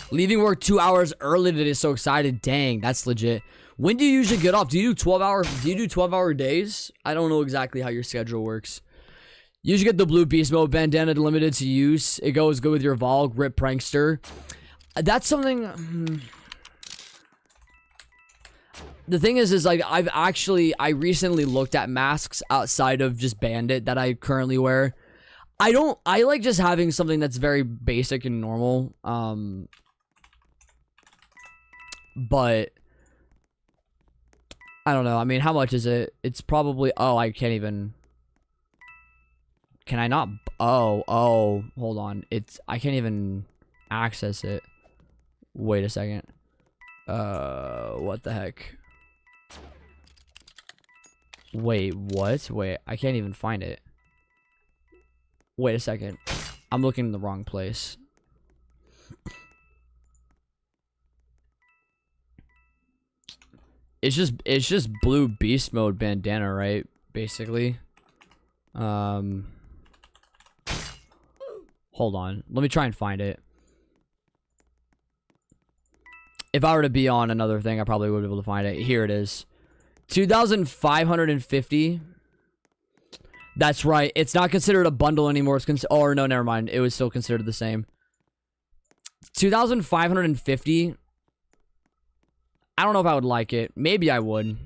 Leaving work 2 hours early today, so excited. Dang, that's legit. When do you usually get off? Do you do 12-hour days? I don't know exactly how your schedule works. You should get the blue beast mode bandana limited to use. It goes good with your Volg, Rip Prankster. That's something. The thing is like I recently looked at masks outside of just Bandit that I currently wear. I like just having something that's very basic and normal. But I don't know. I mean, how much is it? It's probably, oh, I can't even. Can I not? Oh, hold on. I can't even access it. Wait a second. What the heck? Wait, what? Wait, I can't even find it. Wait a second. I'm looking in the wrong place. It's just blue beast mode bandana, right? Basically. Hold on. Let me try and find it. If I were to be on another thing, I probably would be able to find it. Here it is. 2,550. That's right. It's not considered a bundle anymore. It's or no, never mind. It was still considered the same. 2,550. I don't know if I would like it. Maybe I would.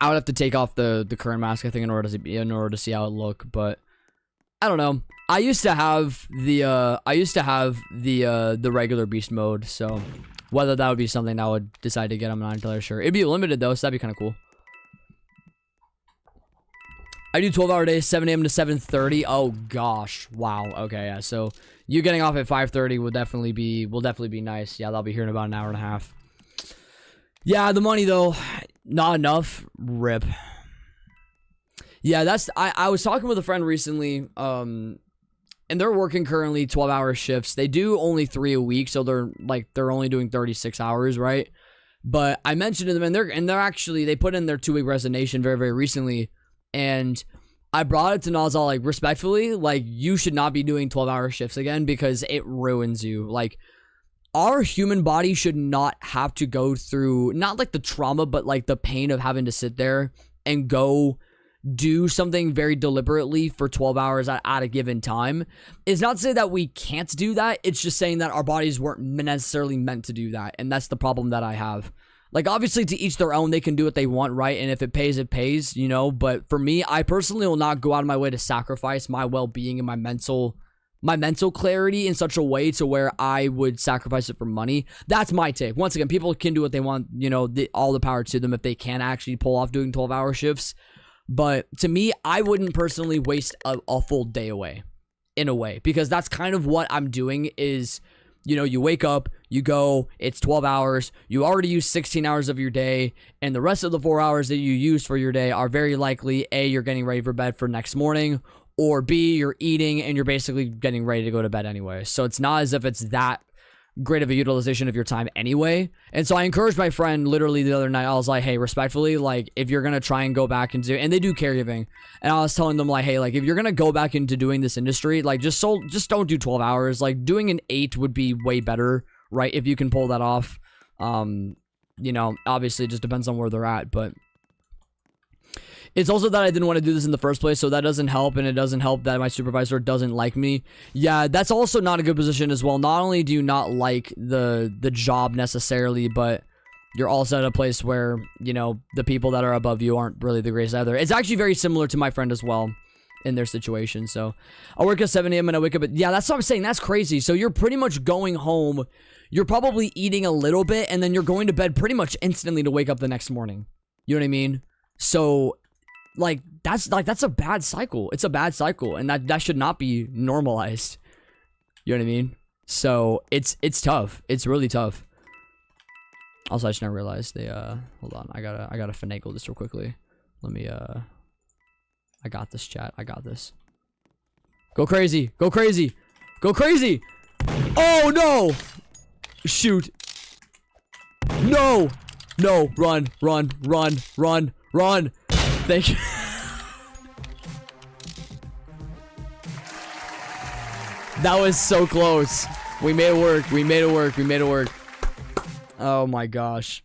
I would have to take off the current mask, I think, in order to see how it look. But I don't know. I used to have the regular beast mode, so whether that would be something I would decide to get, I'm not entirely sure. It'd be limited though, so that'd be kind of cool. I do 12-hour days, 7 a.m. to 7:30. Oh gosh, wow. Okay, yeah. So you getting off at 5:30 will definitely be nice. Yeah, I'll be here in about an hour and a half. Yeah, the money though, not enough. Rip. Yeah, that's. I was talking with a friend recently. And they're working currently 12-hour shifts. They do only 3 a week, so they're only doing 36 hours, right? But I mentioned to them, and they're actually, they put in their 2-week resignation very, very recently, and I brought it to Nazal, like, respectfully, like, you should not be doing 12-hour shifts again because it ruins you. Like, our human body should not have to go through, not like the trauma, but like the pain of having to sit there and go do something very deliberately for 12 hours at a given time. It's not to say that we can't do that. It's just saying that our bodies weren't necessarily meant to do that. And that's the problem that I have. Like, obviously, to each their own, they can do what they want, right? And if it pays, it pays, you know? But for me, I personally will not go out of my way to sacrifice my well-being and my mental clarity in such a way to where I would sacrifice it for money. That's my take. Once again, people can do what they want, you know, all the power to them if they can actually pull off doing 12-hour shifts. But to me, I wouldn't personally waste a full day away, in a way, because that's kind of what I'm doing is, you know, you wake up, you go, it's 12 hours, you already use 16 hours of your day, and the rest of the 4 hours that you use for your day are very likely, A, you're getting ready for bed for next morning, or B, you're eating and you're basically getting ready to go to bed anyway. So it's not as if it's that great of a utilization of your time anyway. And so I encouraged my friend literally the other night. I was like, hey, respectfully, like, if you're gonna try and go back into, and they do caregiving, and I was telling them, like, hey, like, if you're gonna go back into doing this industry, like, just don't do 12 hours. Like, doing an 8 would be way better, right? If you can pull that off. You know, obviously it just depends on where they're at, but it's also that I didn't want to do this in the first place, so that doesn't help, and it doesn't help that my supervisor doesn't like me. Yeah, that's also not a good position as well. Not only do you not like the job necessarily, but you're also at a place where, you know, the people that are above you aren't really the greatest either. It's actually very similar to my friend as well in their situation. So I work at 7 a.m. and I wake up at, yeah, that's what I'm saying. That's crazy. So you're pretty much going home. You're probably eating a little bit and then you're going to bed pretty much instantly to wake up the next morning. You know what I mean? So that's a bad cycle. It's a bad cycle and that should not be normalized. You know what I mean? So it's tough. It's really tough. Also, I just now realized they hold on. I gotta finagle this real quickly. Let me I got this, chat. I got this. Go crazy. Go crazy. Go crazy. Oh no. Shoot. No. No. Run. Run. Run. Run. Run. Thank you. That was so close. We made it work. We made it work. We made it work. Oh my gosh.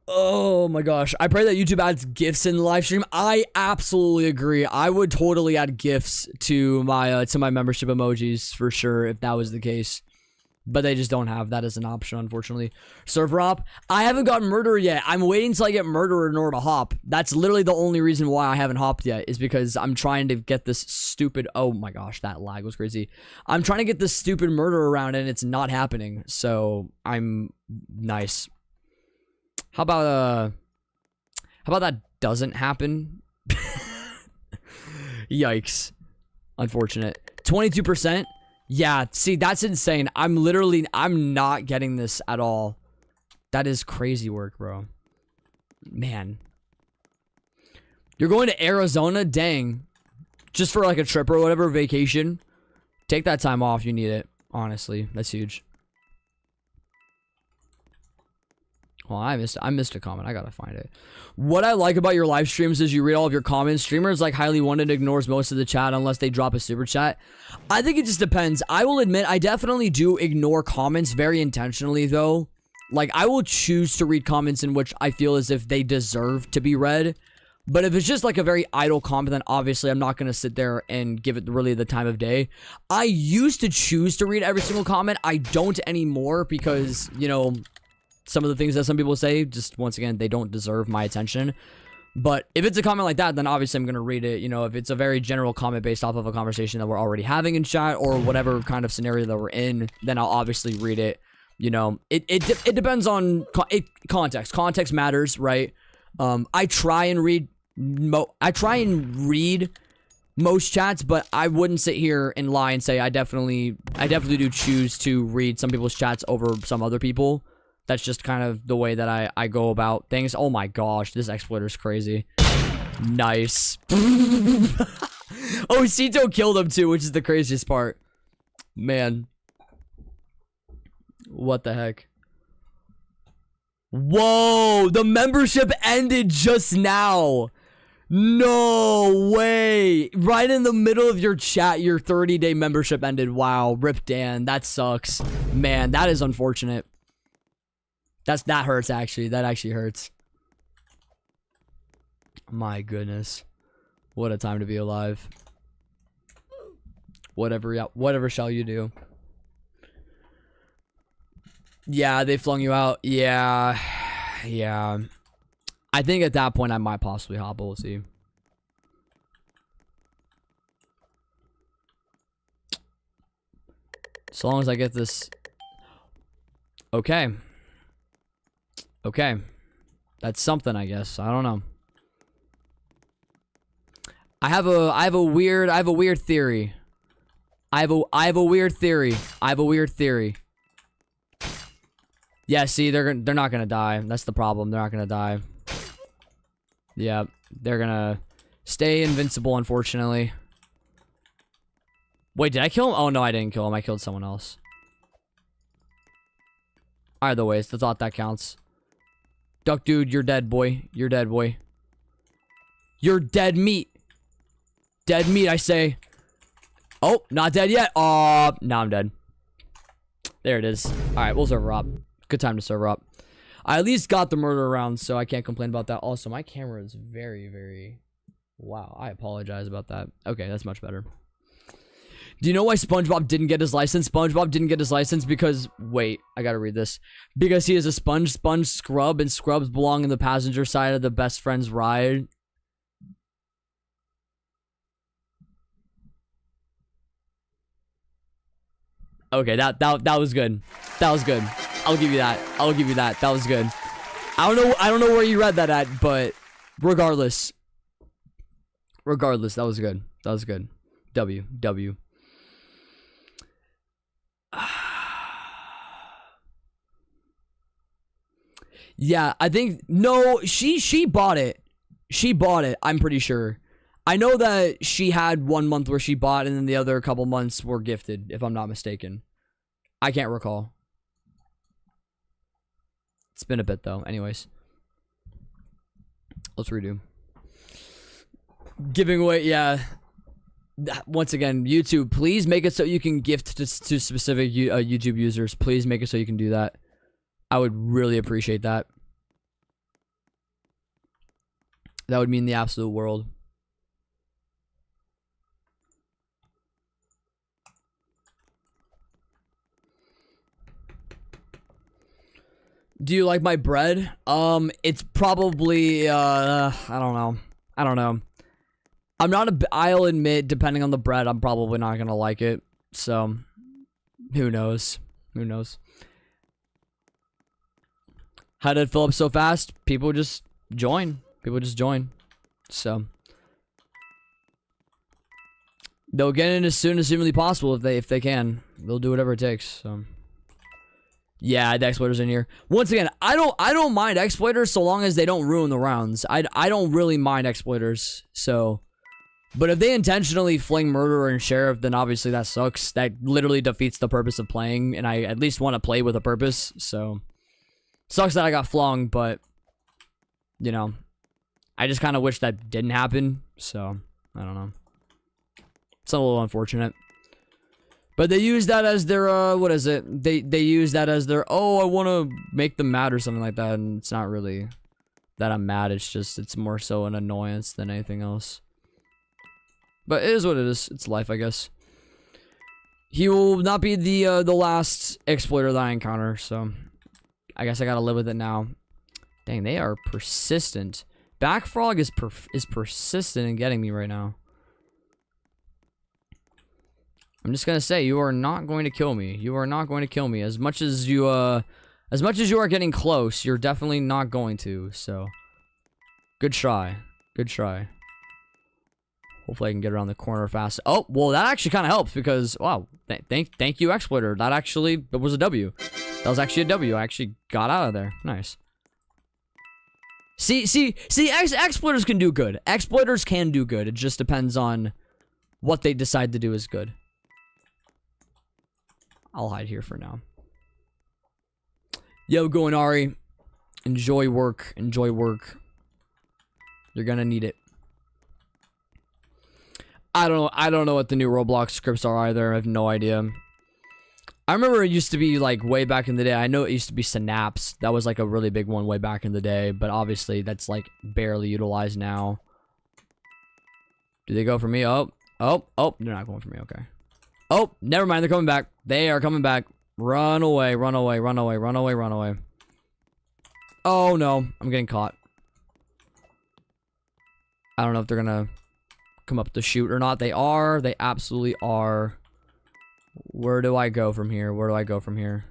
Oh my gosh. I pray that YouTube adds GIFs in the live stream. I absolutely agree. I would totally add GIFs to my membership emojis for sure if that was the case. But they just don't have that as an option, unfortunately. Server hop. I haven't gotten murderer yet. I'm waiting until I get murderer in order to hop. That's literally the only reason why I haven't hopped yet, is because I'm trying to get this stupid... Oh my gosh, that lag was crazy. I'm trying to get this stupid murder around and it's not happening. So I'm nice. How about that doesn't happen? Yikes. Unfortunate. 22%. Yeah, see, that's insane. I'm not getting this at all. That is crazy work, bro. Man. You're going to Arizona? Dang. Just for like a trip or whatever, vacation. Take that time off. You need it. Honestly, that's huge. Well, I missed a comment. I gotta find it. What I like about your live streams is you read all of your comments. Streamers like Highly Wanted ignores most of the chat unless they drop a super chat. I think it just depends. I will admit I definitely do ignore comments very intentionally though. Like I will choose to read comments in which I feel as if they deserve to be read. But if it's just like a very idle comment, then obviously I'm not going to sit there and give it really the time of day. I used to choose to read every single comment. I don't anymore because, you know, some of the things that some people say, just once again, they don't deserve my attention. But if it's a comment like that, then obviously I'm going to read it. You know, if it's a very general comment based off of a conversation that we're already having in chat or whatever kind of scenario that we're in, then I'll obviously read it. You know, it depends on context. Context matters, right? I try and read most chats, but I wouldn't sit here and lie and say I definitely do choose to read some people's chats over some other people. That's just kind of the way that I go about things. Oh my gosh, this exploiter's crazy. Nice. Oh, Sito killed him too, which is the craziest part. Man. What the heck? Whoa, the membership ended just now. No way. Right in the middle of your chat, your 30-day membership ended. Wow, rip Dan. That sucks. Man, that is unfortunate. That hurts, actually. That actually hurts. My goodness. What a time to be alive. Whatever shall you do. Yeah, they flung you out. Yeah. Yeah. I think at that point I might possibly hop. We'll see. As long as I get this. Okay. Okay. That's something, I guess. I don't know. I have a weird theory. I have a weird theory. Yeah, see, they're not gonna die. That's the problem. They're not gonna die. Yeah, they're gonna stay invincible, unfortunately. Wait, did I kill him? Oh, no, I didn't kill him. I killed someone else. Either way, it's the thought that counts. Duck dude, you're dead, boy. You're dead, boy. You're dead meat. Dead meat, I say. Oh, not dead yet. Oh, now I'm dead. There it is. Alright, we'll server up. Good time to server up. I at least got the murder round, so I can't complain about that. Also, my camera is very, very... Wow, I apologize about that. Okay, that's much better. Do you know why SpongeBob didn't get his license? SpongeBob didn't get his license because... Wait, I gotta read this. Because he is a sponge scrub, and scrubs belong in the passenger side of the best friend's ride. Okay, that was good. That was good. I'll give you that. I'll give you that. That was good. I don't know where you read that at, but regardless, that was good. That was good. W. Yeah, I think no, she bought it. She bought it, I'm pretty sure. I know that she had 1 month where she bought and then the other couple months were gifted, if I'm not mistaken. I can't recall. It's been a bit though. Anyways. Let's redo. Giving away, yeah. Once again, YouTube, please make it so you can gift to specific YouTube users. Please make it so you can do that. I would really appreciate that. That would mean the absolute world. Do you like my bread? It's probably, I don't know. I'm not I'll admit, depending on the bread, I'm probably not gonna like it. So, who knows? Who knows? How did it fill up so fast? People just join. People just join. So, they'll get in as soon as humanly possible if they can. They'll do whatever it takes. So, yeah, the exploiters in here. Once again, I don't mind exploiters so long as they don't ruin the rounds. I don't really mind exploiters. So, but if they intentionally fling murderer and sheriff, then obviously that sucks. That literally defeats the purpose of playing, and I at least want to play with a purpose. So, sucks that I got flung, but you know, I just kind of wish that didn't happen. So, I don't know. It's a little unfortunate. But they use that as their, what is it? They use that as their, oh, I want to make them mad or something like that. And it's not really that I'm mad. It's just, it's more so an annoyance than anything else. But it is what it is. It's life, I guess. He will not be the last exploiter that I encounter. So, I guess I gotta live with it now. Dang, they are persistent. Backfrog is persistent in getting me right now. I'm just gonna say, you are not going to kill me. You are not going to kill me. As much as you are getting close, you're definitely not going to. So, good try. Good try. Hopefully I can get around the corner fast. Oh, well, that actually kind of helps because, wow, thank you, exploiter. That actually, it was a W. That was actually a W. I actually got out of there. Nice. See, exploiters can do good. Exploiters can do good. It just depends on what they decide to do is good. I'll hide here for now. Yo, going Ari. Enjoy work. Enjoy work. You're gonna need it. I don't know what the new Roblox scripts are either. I have no idea. I remember it used to be like way back in the day. I know it used to be Synapse. That was like a really big one way back in the day, but obviously that's like barely utilized now. Do they go for me? Oh, they're not going for me. Okay. Oh, never mind. They're coming back. They are coming back. Run away, run away, run away, run away, run away. Oh no, I'm getting caught. I don't know if they're gonna come up to shoot or not. They are. They absolutely are. Where do I go from here? Where do I go from here?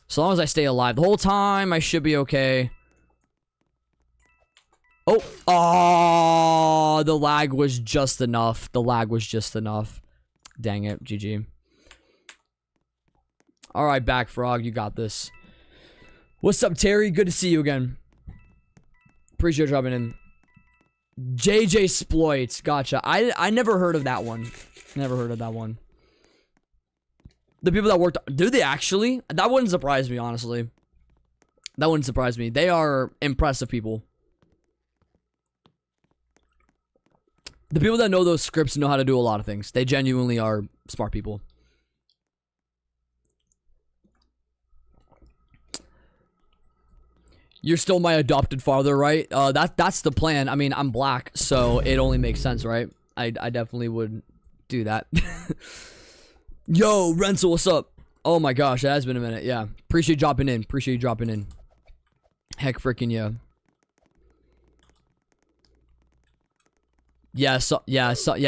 So long as I stay alive the whole time, I should be okay. Oh, the lag was just enough. The lag was just enough. Dang it, GG. All right, back frog, you got this. What's up, Terry? Good to see you again. Appreciate you dropping in. JJ Sploits, gotcha. I never heard of that one. Never heard of that one. The people that worked, do they actually? That wouldn't surprise me, honestly. That wouldn't surprise me. They are impressive people. The people that know those scripts know how to do a lot of things. They genuinely are smart people. You're still my adopted father, right? That's the plan. I mean, I'm black, so it only makes sense, right? I definitely would do that. Yo, Rental, what's up? Oh my gosh, it has been a minute. Yeah, appreciate you dropping in. Appreciate you dropping in. Heck, freaking yeah. Yeah,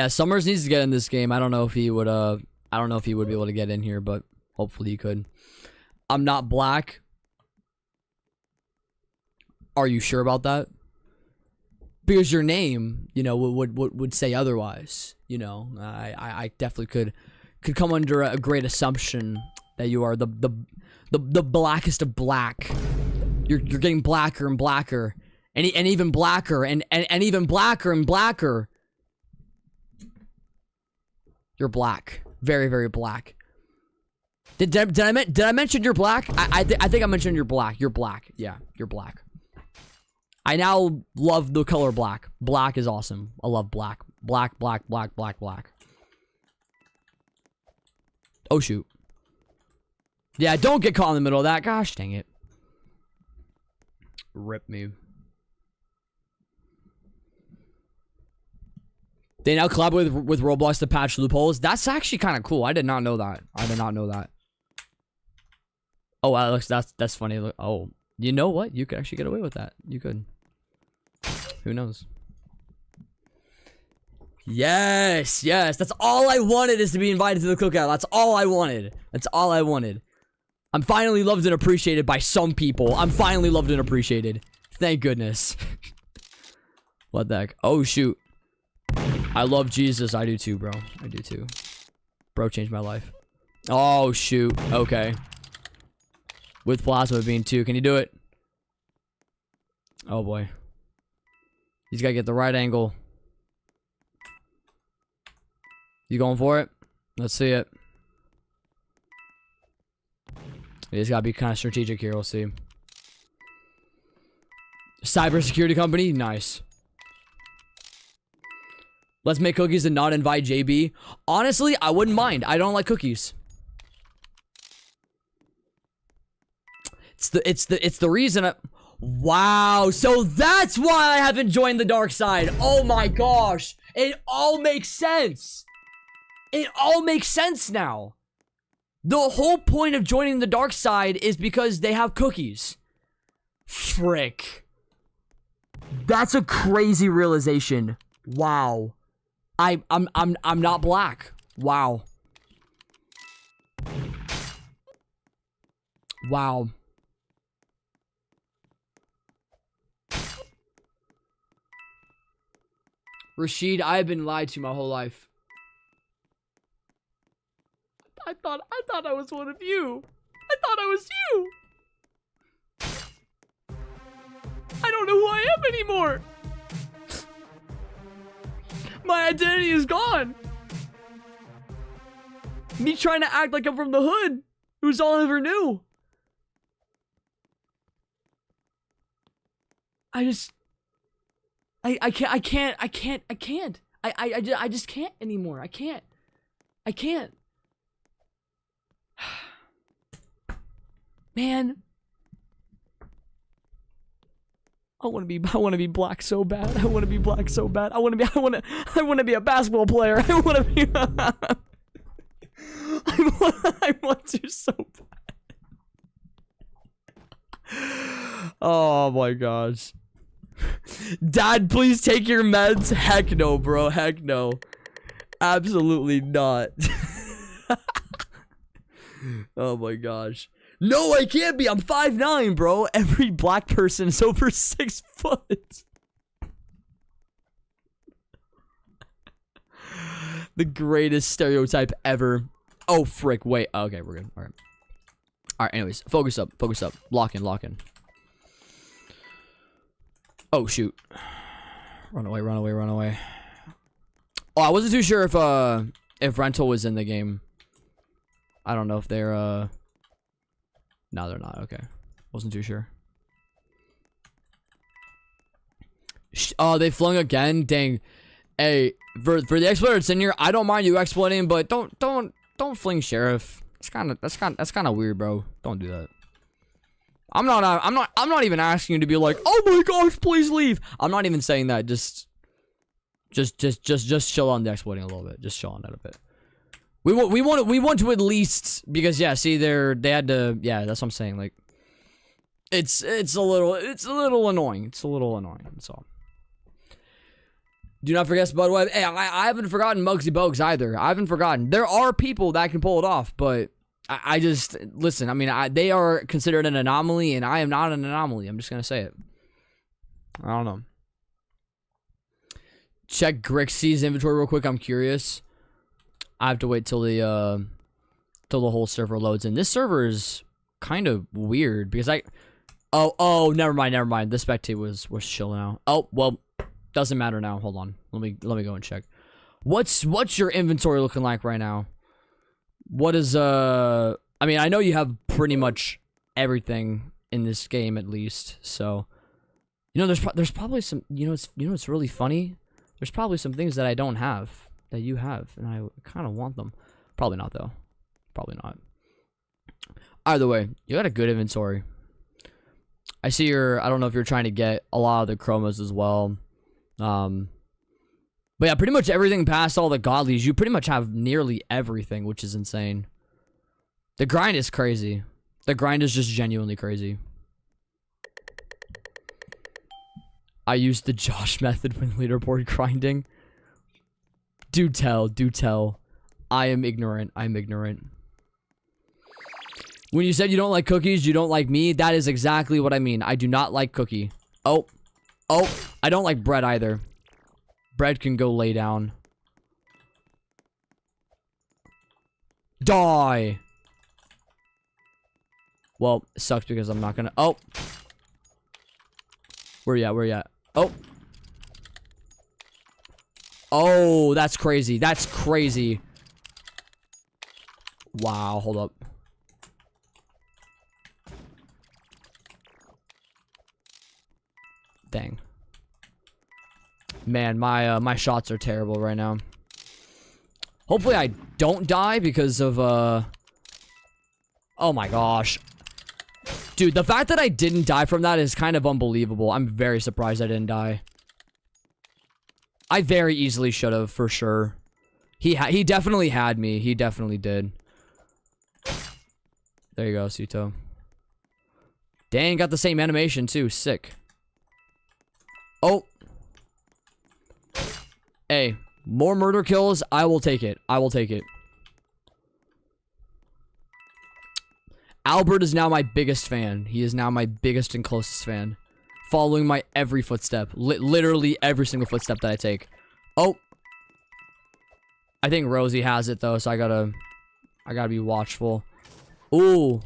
Summers needs to get in this game. I don't know if he would. I don't know if he would be able to get in here, but hopefully he could. I'm not black. Are you sure about that? Because your name, you know, would say otherwise. You know, I definitely could come under a great assumption that you are the blackest of black. You're getting blacker and blacker, and even blacker and even blacker and blacker. You're black, very, very black. Did I mention you're black? I think I mentioned you're black. You're black. Yeah, you're black. I now love the color black. Black is awesome. I love black. Black, black, black, black, black. Oh shoot. Yeah, don't get caught in the middle of that. Gosh dang it. Rip me. They now collaborate with Roblox to patch loopholes. That's actually kind of cool. I did not know that. I did not know that. Oh, Alex, that's funny. Oh, you know what? You could actually get away with that. You could. Who knows? Yes, yes. That's all I wanted, is to be invited to the cookout. That's all I wanted. That's all I wanted. I'm finally loved and appreciated by some people. I'm finally loved and appreciated. Thank goodness. What the heck? Oh, shoot. I love Jesus. I do too, bro. I do too. Bro changed my life. Oh, shoot. Okay. With plasma being 2. Can you do it? Oh, boy. He's got to get the right angle. You going for it? Let's see it. He's got to be kind of strategic here. We'll see. Cybersecurity company? Nice. Let's make cookies and not invite JB. Honestly, I wouldn't mind. I don't like cookies. It's the reason wow, so that's why I haven't joined the dark side. Oh my gosh. It all makes sense. It all makes sense now. The whole point of joining the dark side is because they have cookies. Frick. That's a crazy realization. Wow. I'm not black. Wow. Wow. Rashid, I've been lied to my whole life. I thought I was one of you. I thought I was you. I don't know who I am anymore. My identity is gone. Me trying to act like I'm from the hood. It was all I ever knew. I just can't. I just can't anymore. I can't. Man. I want to be black so bad. I want to be black so bad. I want to be a basketball player. I want to be I want to so bad. Oh my gosh. Dad, please take your meds. Heck no, bro. Heck no. Absolutely not. Oh my gosh. No, I can't be. I'm 5'9", bro. Every black person is over 6 foot. The greatest stereotype ever. Oh, frick. Wait. Okay, we're good. All right. All right, anyways. Focus up. Focus up. Lock in. Lock in. Oh, shoot. Run away. Run away. Run away. Oh, I wasn't too sure if Rental was in the game. I don't know if they're, no, they're not. Okay. Wasn't too sure. Oh, they flung again. Dang. Hey, for the exploiter that's in here, I don't mind you exploiting, but don't fling sheriff. That's kind of weird, bro. Don't do that. I'm not even asking you to be like, oh my gosh, please leave. I'm not even saying that. Just Just chill on the exploiting a little bit. Just chill on that a bit. We want to at least, because yeah, see they had to, yeah, that's what I'm saying. Like, it's a little annoying. It's a little annoying. That's all. Do not forget Spudweb. Hey, I haven't forgotten Muggsy Bogues either. I haven't forgotten. There are people that can pull it off, but I just, listen, I mean, they are considered an anomaly, and I am not an anomaly. I'm just going to say it. I don't know. Check Grixie's inventory real quick. I'm curious. I have to wait till the whole server loads in. This server is kind of weird because oh, never mind. The spectate was chilling out. Oh, well, doesn't matter now. Hold on. Let me go and check. What's your inventory looking like right now? What is I mean, I know you have pretty much everything in this game at least. So, you know, there's probably some, it's really funny. There's probably some things that I don't have that you have, and I kind of want them. Probably not, though. Probably not. Either way, you got a good inventory. I see I don't know if you're trying to get a lot of the chromas as well. But yeah, pretty much everything past all the godlies, you pretty much have nearly everything, which is insane. The grind is crazy. The grind is just genuinely crazy. I used the Josh method when leaderboard grinding. Do tell. I am ignorant. When you said you don't like cookies, you don't like me, that is exactly what I mean. I do not like cookie. Oh, I don't like bread either. Bread can go lay down. Die. Well, it sucks because I'm not gonna, oh. Where you at? Oh, that's crazy. Wow, hold up. Dang. Man, my shots are terrible right now. Hopefully I don't die because of, oh my gosh. Dude, the fact that I didn't die from that is kind of unbelievable. I'm very surprised I didn't die. I very easily should have, for sure. He definitely had me. He definitely did. There you go, Sito. Dang, got the same animation too. Sick. Oh. Hey, more murder kills. I will take it. Albert is now my biggest fan. He is now my biggest and closest fan. Following my every footstep. Literally every single footstep that I take. Oh. I think Rosie has it though, so I gotta be watchful. Ooh.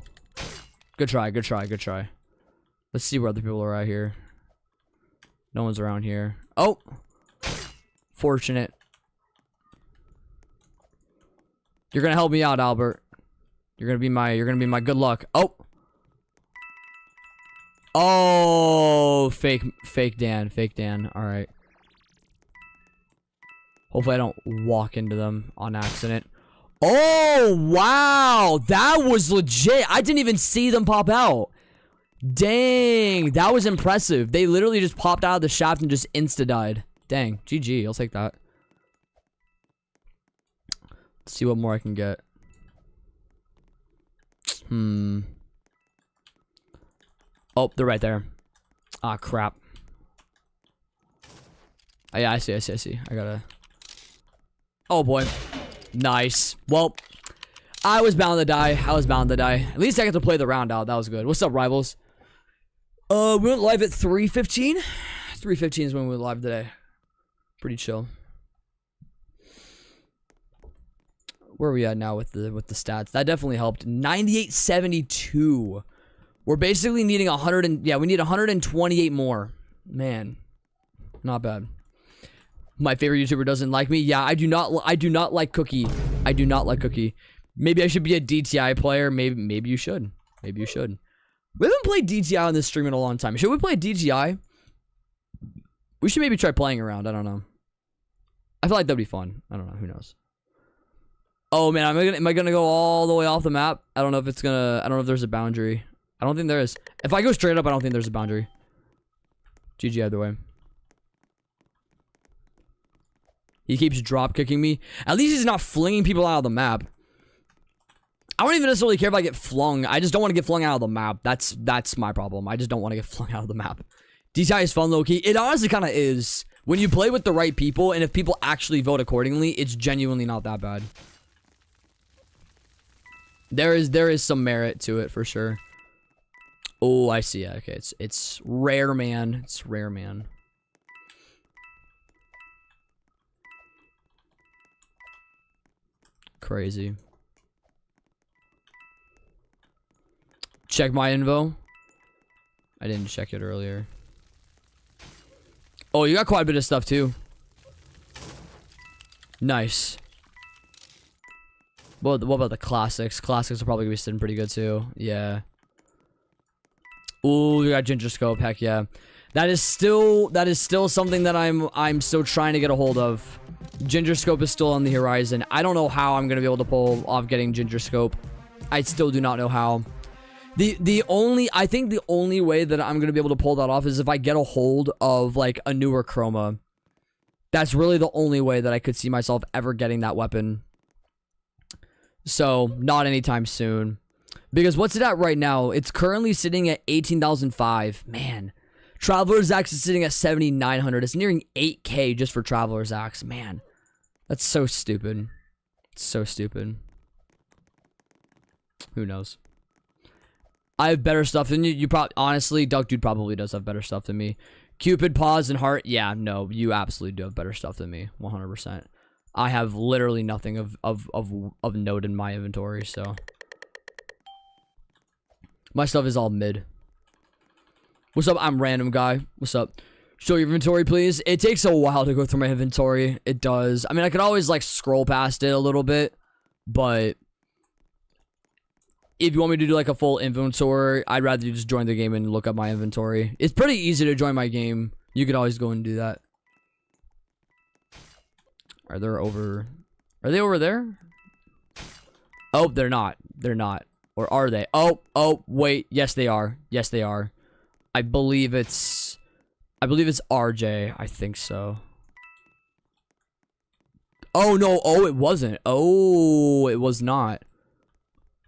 Good try. Let's see where other people are out here. No one's around here. Oh. Fortunate. You're gonna help me out, Albert. You're gonna be my good luck. Oh, fake Dan. All right. Hopefully I don't walk into them on accident. Oh, wow, that was legit. I didn't even see them pop out. Dang, that was impressive. They literally just popped out of the shaft and just insta-died. Dang, GG, I'll take that. Let's see what more I can get. Oh, they're right there. Ah, crap. Oh, yeah, I see. I gotta... Oh, boy. Nice. Well, I was bound to die. At least I got to play the round out. That was good. What's up, rivals? We went live at 3:15. 3:15 is when we went live today. Pretty chill. Where are we at now with the stats? That definitely helped. 98.72. We're basically needing 100 we need 128 more. Man, not bad. My favorite YouTuber doesn't like me. Yeah, I do not like Cookie. Maybe I should be a DTI player. Maybe you should. We haven't played DTI on this stream in a long time. Should we play DTI? We should maybe try playing around. I don't know. I feel like that'd be fun. I don't know. Who knows? Oh man, am I gonna go all the way off the map? I don't know if there's a boundary. I don't think there is. If I go straight up, I don't think there's a boundary. GG either way. He keeps drop kicking me. At least he's not flinging people out of the map. I don't even necessarily care if I get flung. I just don't want to get flung out of the map. That's my problem. I just don't want to get flung out of the map. DTI is fun, low-key. It honestly kind of is. When you play with the right people, and if people actually vote accordingly, it's genuinely not that bad. There is some merit to it, for sure. Oh, I see. Yeah, okay, it's rare, man. It's rare, man. Crazy. Check my info. I didn't check it earlier. Oh, you got quite a bit of stuff too. Nice. What about the classics? Classics are probably gonna be sitting pretty good too. Yeah. Ooh, you got ginger scope. Heck yeah. That is still something that I'm still trying to get a hold of. Ginger scope is still on the horizon. I don't know how I'm gonna be able to pull off getting ginger scope. I still do not know how. I think the only way that I'm gonna be able to pull that off is if I get a hold of like a newer chroma. That's really the only way that I could see myself ever getting that weapon. So not anytime soon. Because what's it at right now? It's currently sitting at 18,005. Man. Traveler's Axe is sitting at 7,900. It's nearing 8K just for Traveler's Axe. Man. That's so stupid. It's so stupid. Who knows? I have better stuff than you. You probably, honestly, Duck Dude probably does have better stuff than me. Cupid, Paws, and Heart. Yeah, no, you absolutely do have better stuff than me. 100%. I have literally nothing of note in my inventory, so. My stuff is all mid. What's up? I'm Random Guy. What's up? Show your inventory, please. It takes a while to go through my inventory. It does. I mean, I could always, like, scroll past it a little bit, but if you want me to do like a full inventory, I'd rather you just join the game and look up my inventory. It's pretty easy to join my game. You could always go and do that. Are they over there? Oh, they're not. They're not. Or are they? Oh, wait. Yes, they are. Yes, they are. I believe it's RJ. I think so. Oh, no. Oh, it wasn't. Oh, it was not.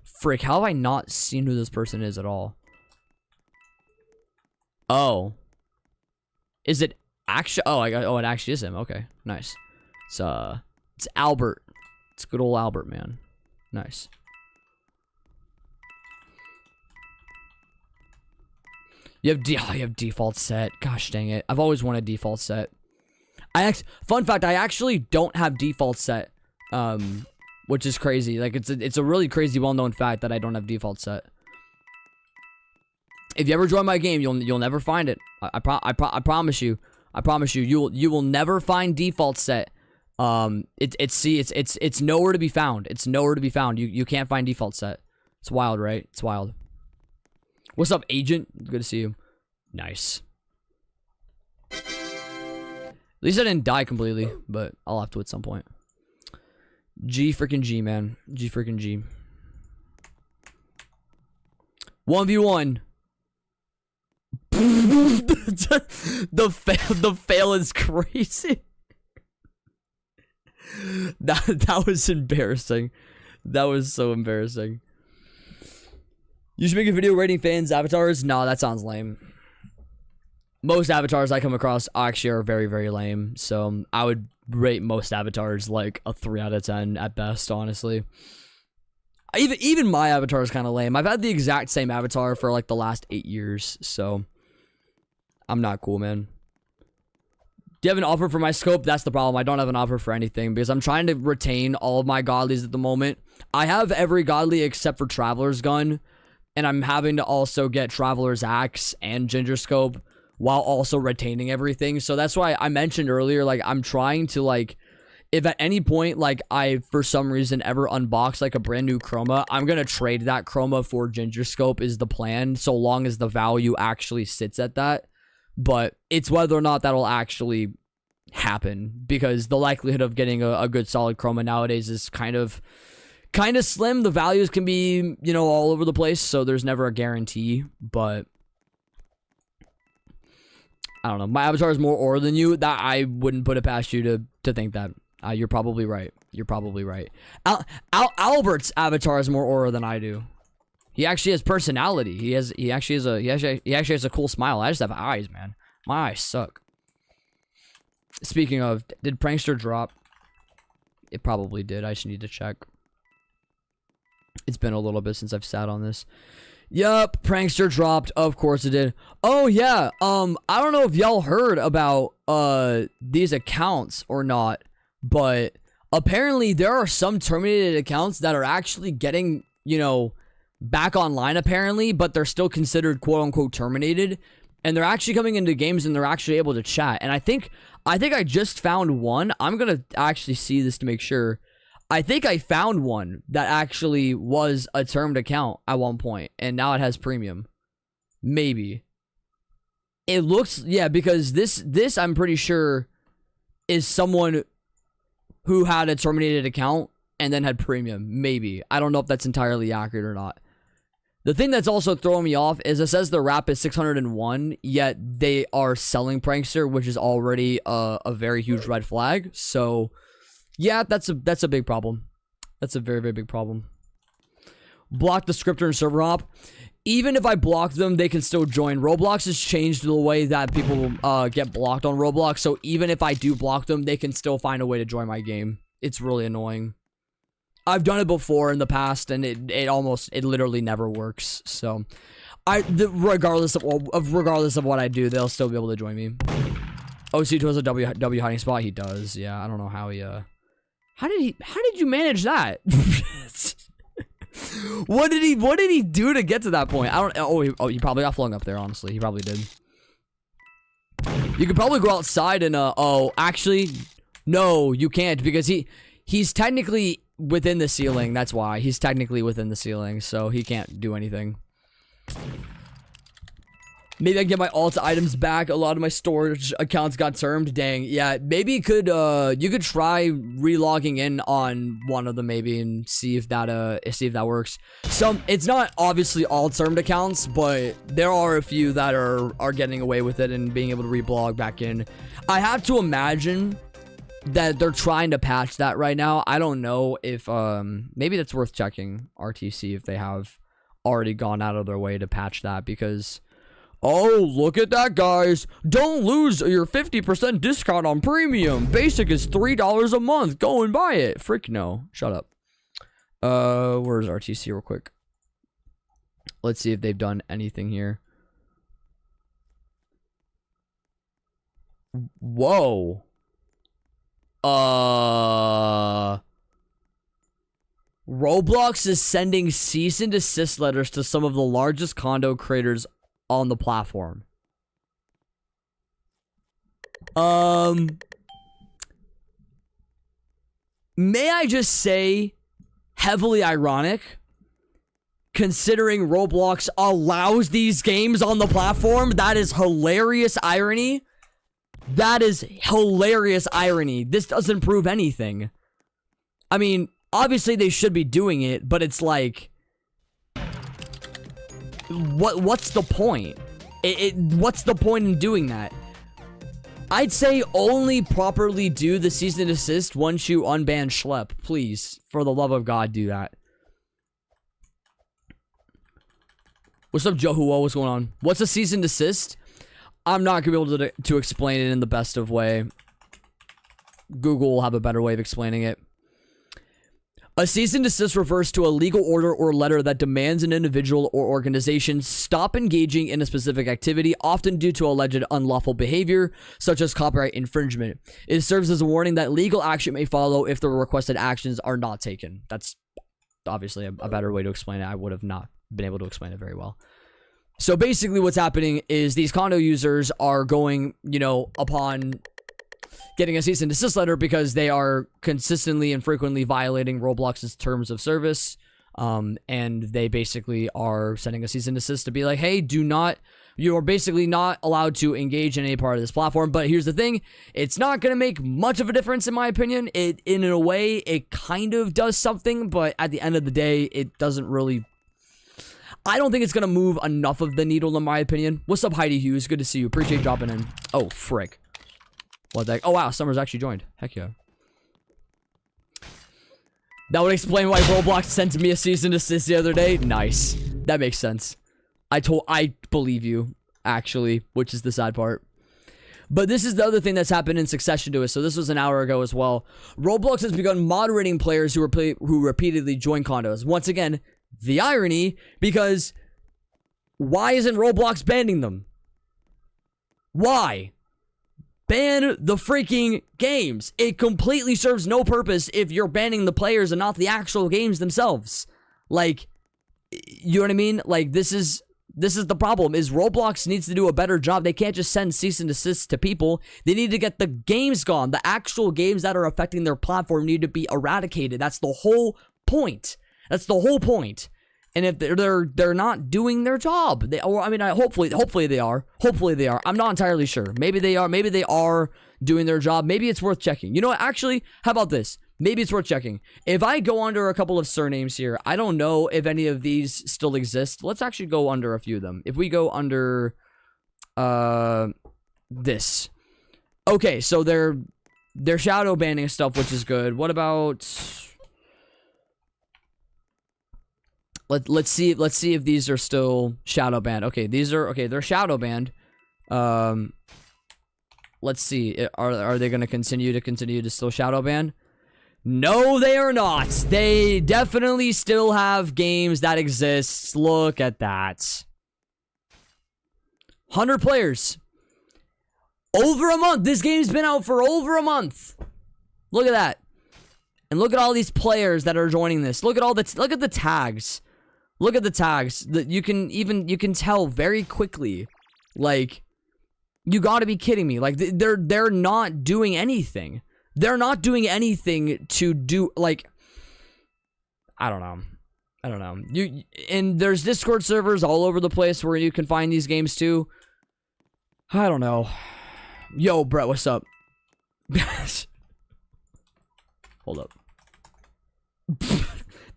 Frick, how have I not seen who this person is at all? Oh. Is it actually? Oh, it actually is him. Okay, nice. It's Albert. It's good old Albert, man. Nice. You have default set. Gosh dang it. I've always wanted default set. Fun fact, I actually don't have default set. Which is crazy. Like it's a really crazy well-known fact that I don't have default set. If you ever join my game, you'll never find it. I promise you. I promise you. You will never find default set. It's nowhere to be found. It's nowhere to be found. You can't find default set. It's wild, right? It's wild. What's up, Agent? Good to see you. Nice. At least I didn't die completely, but I'll have to at some point. G freaking G, man. G freaking G. 1v1. the fail is crazy. That was embarrassing. That was so embarrassing. You should make a video rating fans' avatars. No, that sounds lame. Most avatars I come across actually are very, very lame. So I would rate most avatars like a 3 out of 10 at best, honestly. Even my avatar is kind of lame. I've had the exact same avatar for like the last 8 years, so I'm not cool, man. Do you have an offer for my scope? That's the problem. I don't have an offer for anything because I'm trying to retain all of my godlies at the moment. I have every godly except for Traveler's Gun, and I'm having to also get Traveler's Axe and Ginger Scope while also retaining everything. So that's why I mentioned earlier, like, I'm trying to, like, if at any point, like, I, for some reason, ever unbox, like, a brand new chroma, I'm gonna trade that chroma for Ginger Scope is the plan, so long as the value actually sits at that. But it's whether or not that'll actually happen, because the likelihood of getting a good solid chroma nowadays is kind of slim. The values can be, you know, all over the place, so there's never a guarantee, but I don't know. My avatar is more ore than you. That I wouldn't put it past you to think that. You're probably right. You're probably right. Albert's avatar has more aura than I do. He actually has personality. He actually has a cool smile. I just have eyes, man. My eyes suck. Speaking of, did Prankster drop? It probably did. I just need to check. It's been a little bit since I've sat on this. Yup, Prankster dropped. Of course it did. Oh yeah. I don't know if y'all heard about these accounts or not, but apparently there are some terminated accounts that are actually getting, you know, back online apparently, but they're still considered quote unquote terminated, and they're actually coming into games and they're actually able to chat. And I think I just found one. I'm gonna actually see this to make sure. I think I found one that actually was a termed account at one point, and now it has premium. Maybe. It looks, yeah, because this I'm pretty sure is someone who had a terminated account and then had premium. Maybe. I don't know if that's entirely accurate or not. The thing that's also throwing me off is it says the wrap is 601, yet they are selling Prankster, which is already a very huge red flag. So, yeah, that's a big problem. That's a very, very big problem. Block the scripter and server hop. Even if I block them, they can still join. Roblox has changed the way that people get blocked on Roblox. So even if I do block them, they can still find a way to join my game. It's really annoying. I've done it before in the past, and it literally never works. So, regardless of what I do, they'll still be able to join me. OC2 has a W hiding spot. He does. Yeah, I don't know how he. How did you manage that? What did he do to get to that point? I don't. He probably got flung up there. Honestly, he probably did. You could probably go outside and oh, actually, no, you can't, because he's technically within the ceiling. That's why he's technically within the ceiling, so he can't do anything. Maybe I can get my alt items back. A lot of my storage accounts got termed. Dang. Yeah, maybe you could try relogging in on one of them maybe and see if that works. It's not obviously all termed accounts, but there are a few that are getting away with it and being able to reblog back in. I have to imagine that they're trying to patch that right now. I don't know if maybe that's worth checking RTC if they have already gone out of their way to patch that, because oh, look at that, guys. Don't lose your 50% discount on premium. Basic is $3 a month. Go and buy it. Frick no. Shut up. Where's RTC real quick? Let's see if they've done anything here. Whoa. Roblox is sending cease and desist letters to some of the largest condo creators on the platform. May I just say, heavily ironic, considering Roblox allows these games on the platform. That is hilarious irony. That is hilarious irony. This doesn't prove anything. I mean, obviously they should be doing it, but it's like, what's the point? What's the point in doing that? I'd say only properly do the cease and desist once you unban Schlep. Please, for the love of God, do that. What's up, Johuo? What's going on? What's a cease and desist? I'm not gonna be able to explain it in the best of way. Google will have a better way of explaining it. A cease and desist refers to a legal order or letter that demands an individual or organization stop engaging in a specific activity, often due to alleged unlawful behavior, such as copyright infringement. It serves as a warning that legal action may follow if the requested actions are not taken. That's obviously a better way to explain it. I would have not been able to explain it very well. So basically what's happening is these condo users are going, you know, upon getting a cease and desist letter because they are consistently and frequently violating Roblox's terms of service. And they basically are sending a cease and desist to be like, hey, you are basically not allowed to engage in any part of this platform. But here's the thing, it's not going to make much of a difference in my opinion. In a way, it kind of does something, but at the end of the day, it doesn't really. I don't think it's going to move enough of the needle in my opinion. What's up, Heidi Hughes? Good to see you. Appreciate you dropping in. Oh, frick. What the heck? Oh, wow. Summer's actually joined. Heck yeah. That would explain why Roblox sent me a cease and desist the other day. Nice. That makes sense. I believe you, actually, which is the sad part. But this is the other thing that's happened in succession to us. So this was an hour ago as well. Roblox has begun moderating players who repeatedly join condos. Once again, the irony, because why isn't Roblox banning them? Why? Ban the freaking games. It completely serves no purpose if you're banning the players and not the actual games themselves. Like, you know what I mean? Like, this is the problem, is Roblox needs to do a better job. They can't just send cease and desist to people. They need to get the games gone. The actual games that are affecting their platform need to be eradicated. That's the whole point. That's the whole point. And if they're not doing their job, hopefully they are. Hopefully they are. I'm not entirely sure. Maybe they are. Maybe they are doing their job. Maybe it's worth checking. You know what? Actually, how about this? Maybe it's worth checking. If I go under a couple of surnames here, I don't know if any of these still exist. Let's actually go under a few of them. If we go under this. Okay, so they're shadow banning stuff, which is good. What about... Let's see if these are still shadow banned. Okay, they're shadow banned. Let's see. Are they going to continue to still shadow ban? No, they are not. They definitely still have games that exist. Look at that. 100 players. Over a month. This game's been out for over a month. Look at that. And look at all these players that are joining this. Look at the tags. Look at the tags. You can tell very quickly. Like, you gotta be kidding me. Like, they're not doing anything. They're not doing anything to do, like, I don't know. And there's Discord servers all over the place where you can find these games too. I don't know. Yo, Brett, what's up? Hold up.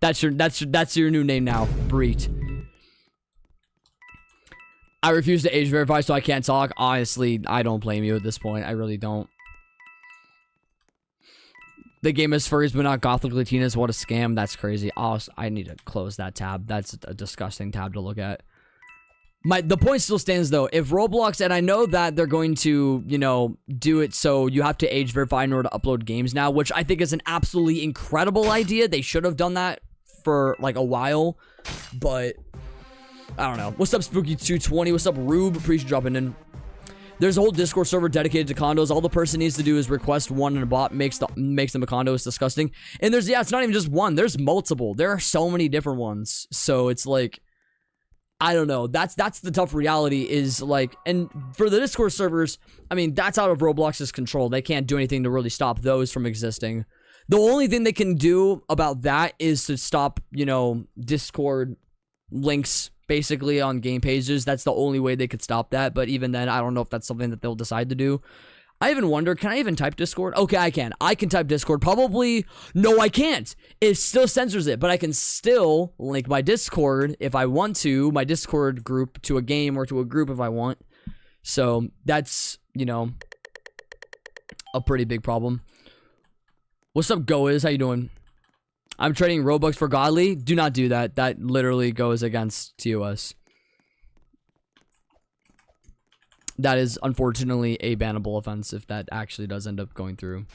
That's your new name now, Breet. I refuse to age verify, so I can't talk. Honestly, I don't blame you at this point. I really don't. The game is furries, but not gothic Latinas. What a scam. That's crazy. I need to close that tab. That's a disgusting tab to look at. The point still stands, though. If Roblox, and I know that they're going to, you know, do it so you have to age verify in order to upload games now, which I think is an absolutely incredible idea. They should have done that for, like, a while, but I don't know. What's up, Spooky220? What's up, Rube? Appreciate you dropping in. There's a whole Discord server dedicated to condos. All the person needs to do is request one, and a bot makes them a condo. It's disgusting. And it's not even just one. There's multiple. There are so many different ones. So it's like, I don't know. That's the tough reality is, like, and for the Discord servers, I mean, that's out of Roblox's control. They can't do anything to really stop those from existing. The only thing they can do about that is to stop, you know, Discord links basically on game pages. That's the only way they could stop that. But even then, I don't know if that's something that they'll decide to do. I even wonder, can I even type Discord? Okay, I can. I can type Discord. Probably, no, I can't. It still censors it, but I can still link my Discord if I want to, my Discord group to a game or to a group if I want. So that's, you know, a pretty big problem. What's up, Goiz? How you doing? I'm trading Robux for Godly. Do not do that. That literally goes against TOS. That is unfortunately a bannable offense if that actually does end up going through.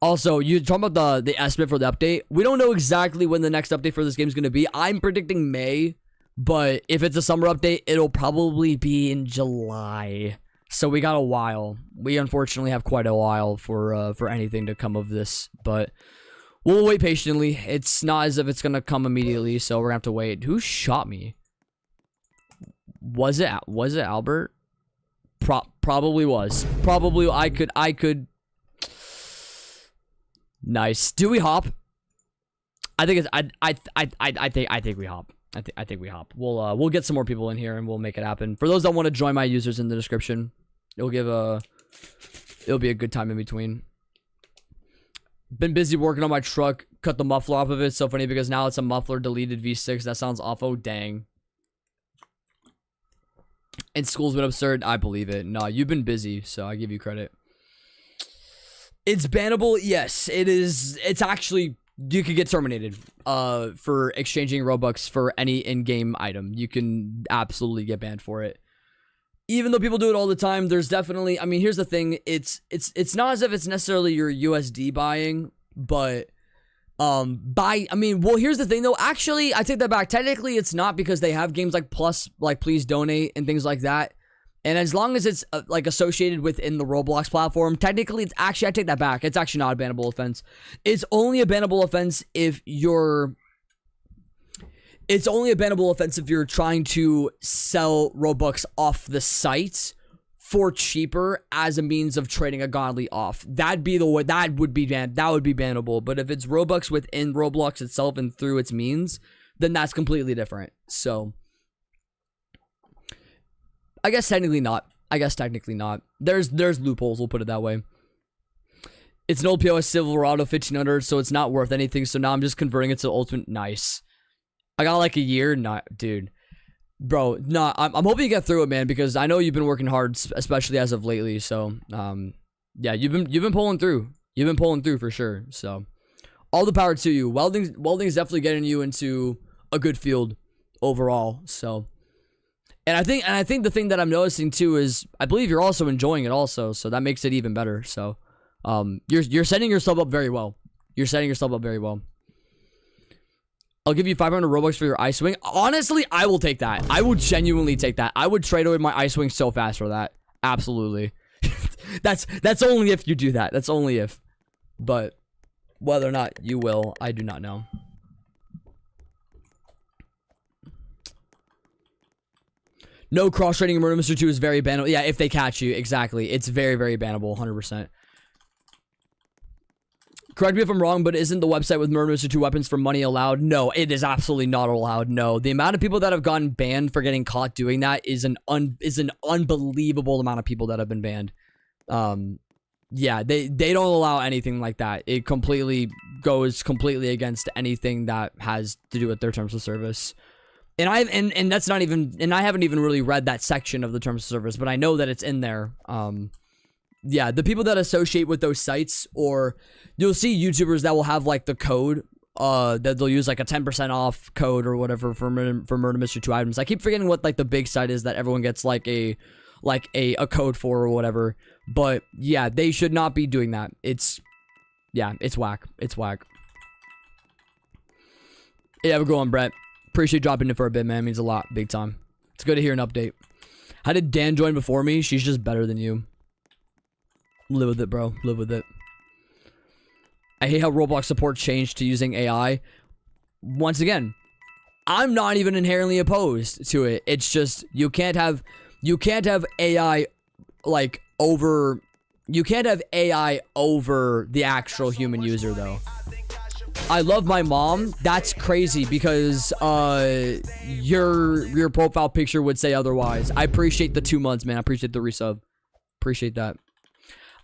Also, you talking about the estimate for the update. We don't know exactly when the next update for this game is going to be. I'm predicting May, but if it's a summer update, it'll probably be in July. So we got a while. We unfortunately have quite a while for anything to come of this, but we'll wait patiently. It's not as if it's gonna come immediately, so we're gonna have to wait. Who shot me? Was it Albert? Probably was. Probably I could. Nice. Do we hop? I think it's I think we hop. I think we hop. We'll get some more people in here and we'll make it happen. For those that want to join my users in the description, it'll be a good time in between. Been busy working on my truck. Cut the muffler off of it. So funny because now it's a muffler deleted V6. That sounds awful. Dang. And school's been absurd. I believe it. No, you've been busy, so I give you credit. It's bannable. Yes, it is. It's actually you could get terminated for exchanging Robux for any in-game item. You can absolutely get banned for it. Even though people do it all the time, there's definitely, I mean, here's the thing, it's not as if it's necessarily your USD buying, but I mean, well, here's the thing though, actually, I take that back. Technically, it's not, because they have games like Plus, like Please Donate and things like that. And as long as it's like associated within the Roblox platform, technically it's actually, I take that back. It's actually not a bannable offense. It's only a bannable offense if you're trying to sell Robux off the site for cheaper as a means of trading a godly off. That'd be the way, that would be bannable. But if it's Robux within Roblox itself and through its means, then that's completely different. So I guess technically not. There's loopholes, we'll put it that way. It's an old POS Silverado 1500, so it's not worth anything. So now I'm just converting it to Ultimate. Nice. I got like a year. Not, dude. Bro, nah, I'm hoping you get through it, man, because I know you've been working hard, especially as of lately. So, yeah, you've been pulling through. You've been pulling through for sure. So, all the power to you. Welding's definitely getting you into a good field overall. So, and I think the thing that I'm noticing too is I believe you're also enjoying it also. So that makes it even better. So, you're setting yourself up very well. I'll give you 500 Robux for your ice wing. Honestly, I will take that. I will genuinely take that. I would trade away my ice wing so fast for that. Absolutely. That's only if you do that. That's only if. But whether or not you will, I do not know. No cross-trading in Murder Mystery 2 is very bannable. Yeah, if they catch you. Exactly. It's very, very bannable. 100%. Correct me if I'm wrong, but isn't the website with Murder Mystery 2 weapons for money allowed? No, it is absolutely not allowed. No. The amount of people that have gotten banned for getting caught doing that is an unbelievable amount of people that have been banned. Yeah, they don't allow anything like that. It goes completely against anything that has to do with their terms of service. And I haven't even really read that section of the terms of service, but I know that it's in there. Yeah, the people that associate with those sites, or you'll see YouTubers that will have like the code, that they'll use like a 10% off code or whatever for Murder Mystery 2 items. I keep forgetting what like the big site is that everyone gets like a code for or whatever. But yeah, they should not be doing that. It's whack. It's whack. Yeah, we're going, Brett. Appreciate dropping in for a bit, man. It means a lot. Big time. It's good to hear an update. How did Dan join before me? She's just better than you. Live with it, bro. Live with it. I hate how Roblox support changed to using AI. Once again, I'm not even inherently opposed to it. It's just you can't have AI like over. You can't have AI over the actual human user though. I love my mom. That's crazy because your profile picture would say otherwise. I appreciate the 2 months, man. I appreciate the resub. Appreciate that.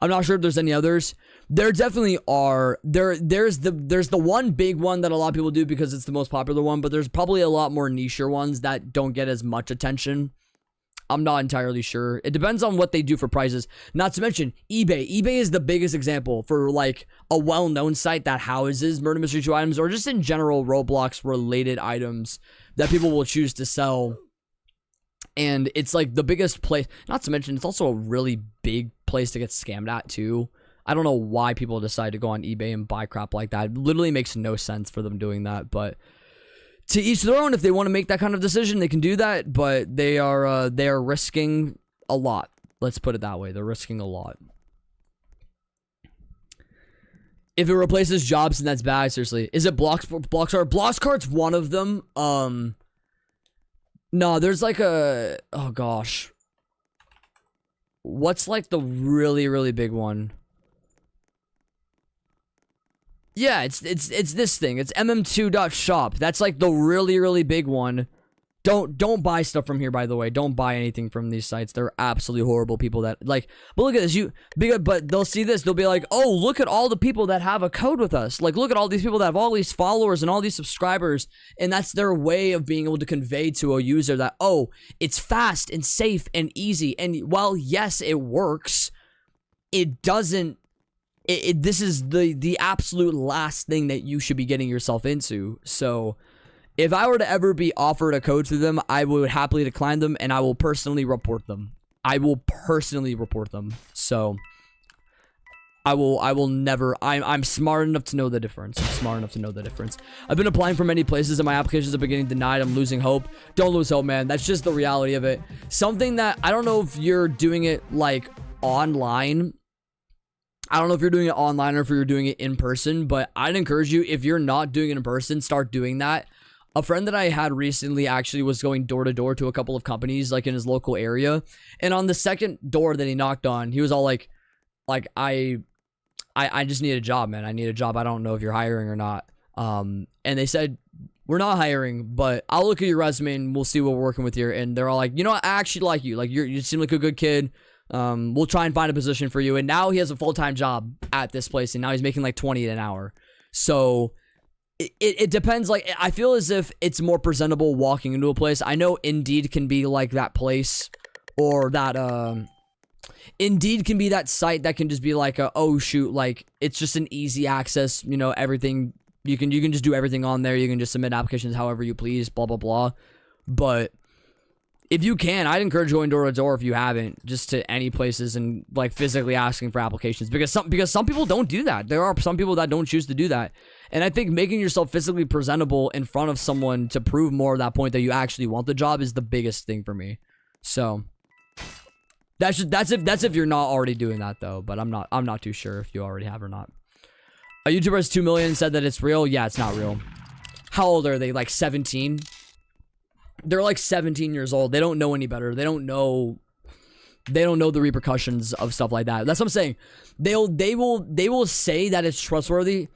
I'm not sure if there's any others. There definitely are. There's the one big one that a lot of people do because it's the most popular one, but there's probably a lot more nicher ones that don't get as much attention. I'm not entirely sure. It depends on what they do for prices. Not to mention eBay. eBay is the biggest example for like a well-known site that houses Murder Mystery 2 items, or just in general Roblox related items that people will choose to sell. And it's like the biggest place. Not to mention it's also a really big place to get scammed at too. I don't know why people decide to go on eBay and buy crap like that. It literally makes no sense for them doing that, but to each their own. If they want to make that kind of decision, they can do that, but they are risking a lot. Let's put it that way. They're risking a lot. If it replaces jobs, then that's bad. Seriously. Is it Bloxcart's one of them? No, there's like a, oh gosh. What's like the really, really big one? Yeah, it's this thing. It's MM2.shop. That's like the really, really big one. Don't buy stuff from here, by the way. Don't buy anything from these sites. They're absolutely horrible people that like, but look at this. But they'll see this. They'll be like, oh, look at all the people that have a code with us. Like, look at all these people that have all these followers and all these subscribers. And that's their way of being able to convey to a user that, oh, it's fast and safe and easy. And while, yes, it works, it doesn't this is the absolute last thing that you should be getting yourself into. So if I were to ever be offered a code through them, I would happily decline them, and I will personally report them. So I will never. I'm smart enough to know the difference. I've been applying for many places and my applications have been getting denied. I'm losing hope. Don't lose hope, man. That's just the reality of it. Something that I don't know if you're doing it like online. I don't know if you're doing it online or if you're doing it in person, but I'd encourage you, if you're not doing it in person, start doing that. A friend that I had recently actually was going door to door to a couple of companies like in his local area. And on the second door that he knocked on, he was all like I just need a job, man. I need a job. I don't know if you're hiring or not. And they said, we're not hiring, but I'll look at your resume and we'll see what we're working with here. And they're all like, you know what? I actually like you. Like you seem like a good kid. We'll try and find a position for you. And now he has a full-time job at this place, and now he's making like 20 an hour. So it depends. Like, I feel as if it's more presentable walking into a place. I know Indeed can be like that place, or that Indeed can be that site that can just be like oh shoot, like it's just an easy access, you know, everything you can just do everything on there. You can just submit applications however you please, blah blah blah. But if you can, I'd encourage going door to door if you haven't, just to any places and like physically asking for applications, because some people don't do that. There are some people that don't choose to do that. And I think making yourself physically presentable in front of someone to prove more of that point that you actually want the job is the biggest thing for me. So that's if you're not already doing that though, but I'm not too sure if you already have or not. A YouTuber has 2 million said that it's real. Yeah, it's not real. How old are they? Like 17? They're like 17 years old. They don't know any better. They don't know the repercussions of stuff like that. That's what I'm saying. They will say that it's trustworthy,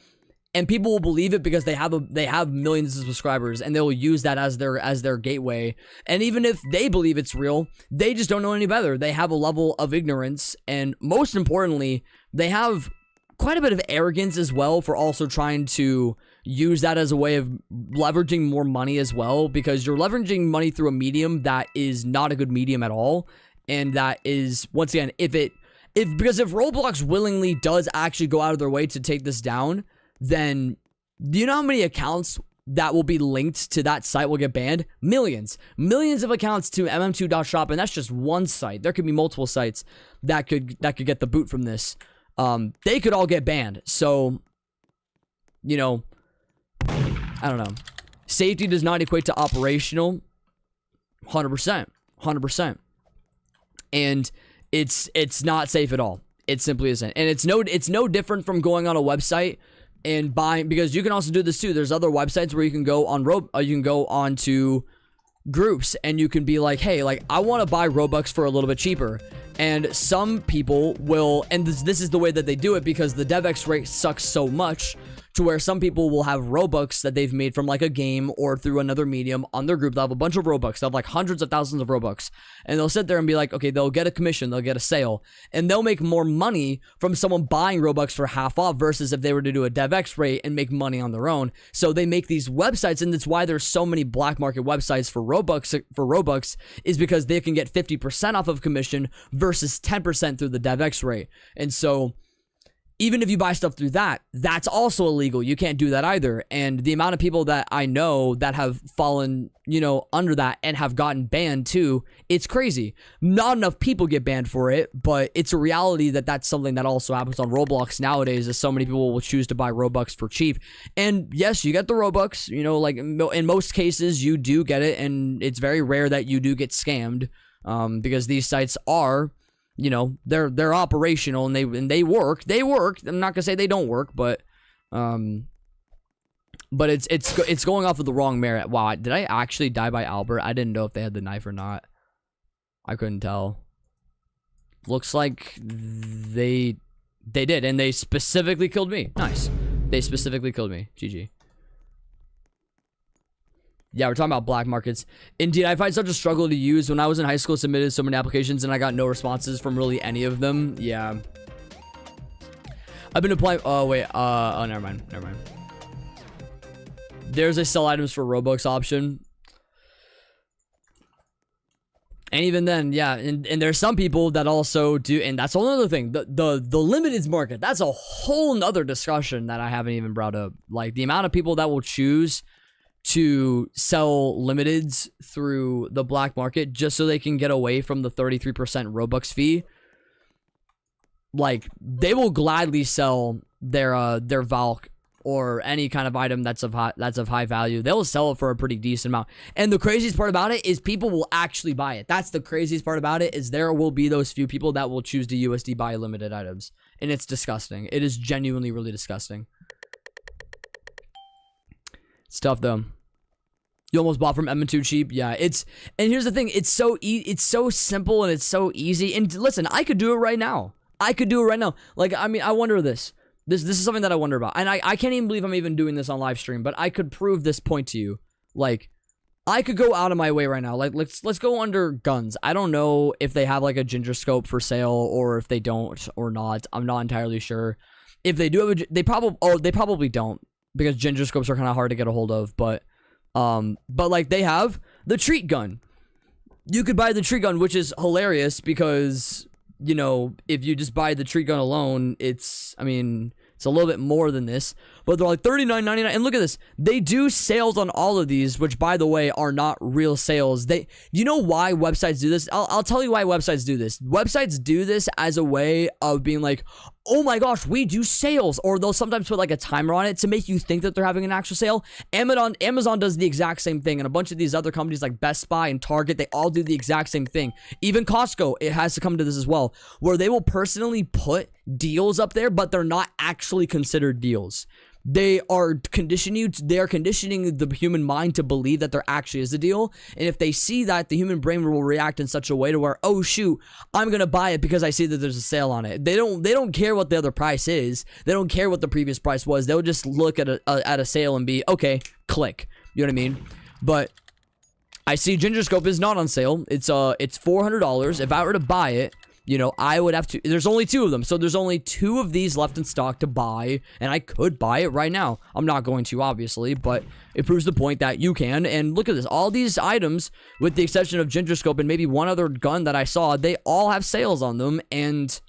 and people will believe it because they have millions of subscribers, and they'll use that as their gateway. And even if they believe it's real, they just don't know any better. They have a level of ignorance, and most importantly, they have quite a bit of arrogance as well for also trying to use that as a way of leveraging more money as well, because you're leveraging money through a medium that is not a good medium at all. And that is, once again, because if Roblox willingly does actually go out of their way to take this down, then do you know how many accounts that will be linked to that site will get banned? Millions of accounts to MM2.shop, and that's just one site. There could be multiple sites that could get the boot from this. They could all get banned. So, you know, I don't know. Safety does not equate to operational. 100%. And it's not safe at all. It simply isn't. And it's no different from going on a website and buying, because you can also do this too. There's other websites where you can go on you can go onto groups and you can be like, hey, like I want to buy Robux for a little bit cheaper. And some people will, and this is the way that they do it, because the DevX rate sucks so much, to where some people will have Robux that they've made from like a game or through another medium on their group. They'll have a bunch of Robux. They'll have like hundreds of thousands of Robux. And they'll sit there and be like, okay, they'll get a commission, they'll get a sale, and they'll make more money from someone buying Robux for half off versus if they were to do a DevX rate and make money on their own. So they make these websites, and that's why there's so many black market websites for Robux, is because they can get 50% off of commission versus 10% through the DevX rate. And so even if you buy stuff through that, that's also illegal. You can't do that either. And the amount of people that I know that have fallen, you know, under that and have gotten banned too, it's crazy. Not enough people get banned for it, but it's a reality that that's something that also happens on Roblox nowadays, is so many people will choose to buy Robux for cheap. And yes, you get the Robux, you know, like in most cases you do get it, and it's very rare that you do get scammed, because these sites are, you know, they're operational and they work. I'm not gonna say they don't work, but it's going off of the wrong merit. Wow, did I actually die by Albert? I didn't know if they had the knife or not. I couldn't tell. Looks like they did, and they specifically killed me. Nice. They specifically killed me. GG. Yeah, we're talking about black markets. Indeed, I find such a struggle to use. When I was in high school, submitted so many applications and I got no responses from really any of them. Yeah. I've been applying. Oh, wait. Oh, never mind. There's a sell items for Robux option. And even then, yeah, and there's some people that also do, and that's another thing. The limiteds market, that's a whole nother discussion that I haven't even brought up. Like the amount of people that will choose to sell limiteds through the black market just so they can get away from the 33% Robux fee. Like they will gladly sell their Valk or any kind of item that's of high value. They'll sell it for a pretty decent amount. And the craziest part about it is people will actually buy it. That's the craziest part about it, is there will be those few people that will choose to USD buy limited items. And it's disgusting. It is genuinely really disgusting. It's tough though. You almost bought from MM2 cheap. Yeah, and here's the thing, it's so simple and it's so easy. And listen, I could do it right now. Like, I mean, I wonder this. This is something that I wonder about. And I can't even believe I'm even doing this on live stream, but I could prove this point to you. Like, I could go out of my way right now. Like, let's go under guns. I don't know if they have like a ginger scope for sale or if they don't or not. I'm not entirely sure. If they do have they probably don't, because ginger scopes are kind of hard to get a hold of, but like they have the treat gun. You could buy the treat gun, which is hilarious because, you know, if you just buy the treat gun alone, it's a little bit more than this, but they're like $39.99. And look at this. They do sales on all of these, which by the way, are not real sales. You know why websites do this? I'll tell you why websites do this. Websites do this as a way of being like, oh my gosh, we do sales. Or they'll sometimes put like a timer on it to make you think that they're having an actual sale. Amazon does the exact same thing. And a bunch of these other companies like Best Buy and Target, they all do the exact same thing. Even Costco, it has to come to this as well, where they will personally put deals up there, but they're not actually considered deals. They are conditioning the human mind to believe that there actually is a deal. And if they see that, the human brain will react in such a way to where, oh shoot, I'm going to buy it because I see that there's a sale on it. They don't care what the other price is. They don't care what the previous price was. They'll just look at a sale and be, okay, click. You know what I mean? But I see Ginger Scope is not on sale. It's $400. If I were to buy it, you know, I would have to, there's only 2 of them, so there's only 2 of these left in stock to buy, and I could buy it right now. I'm not going to, obviously, but it proves the point that you can. And look at this, all these items, with the exception of Ginger Scope and maybe one other gun that I saw, they all have sales on them, and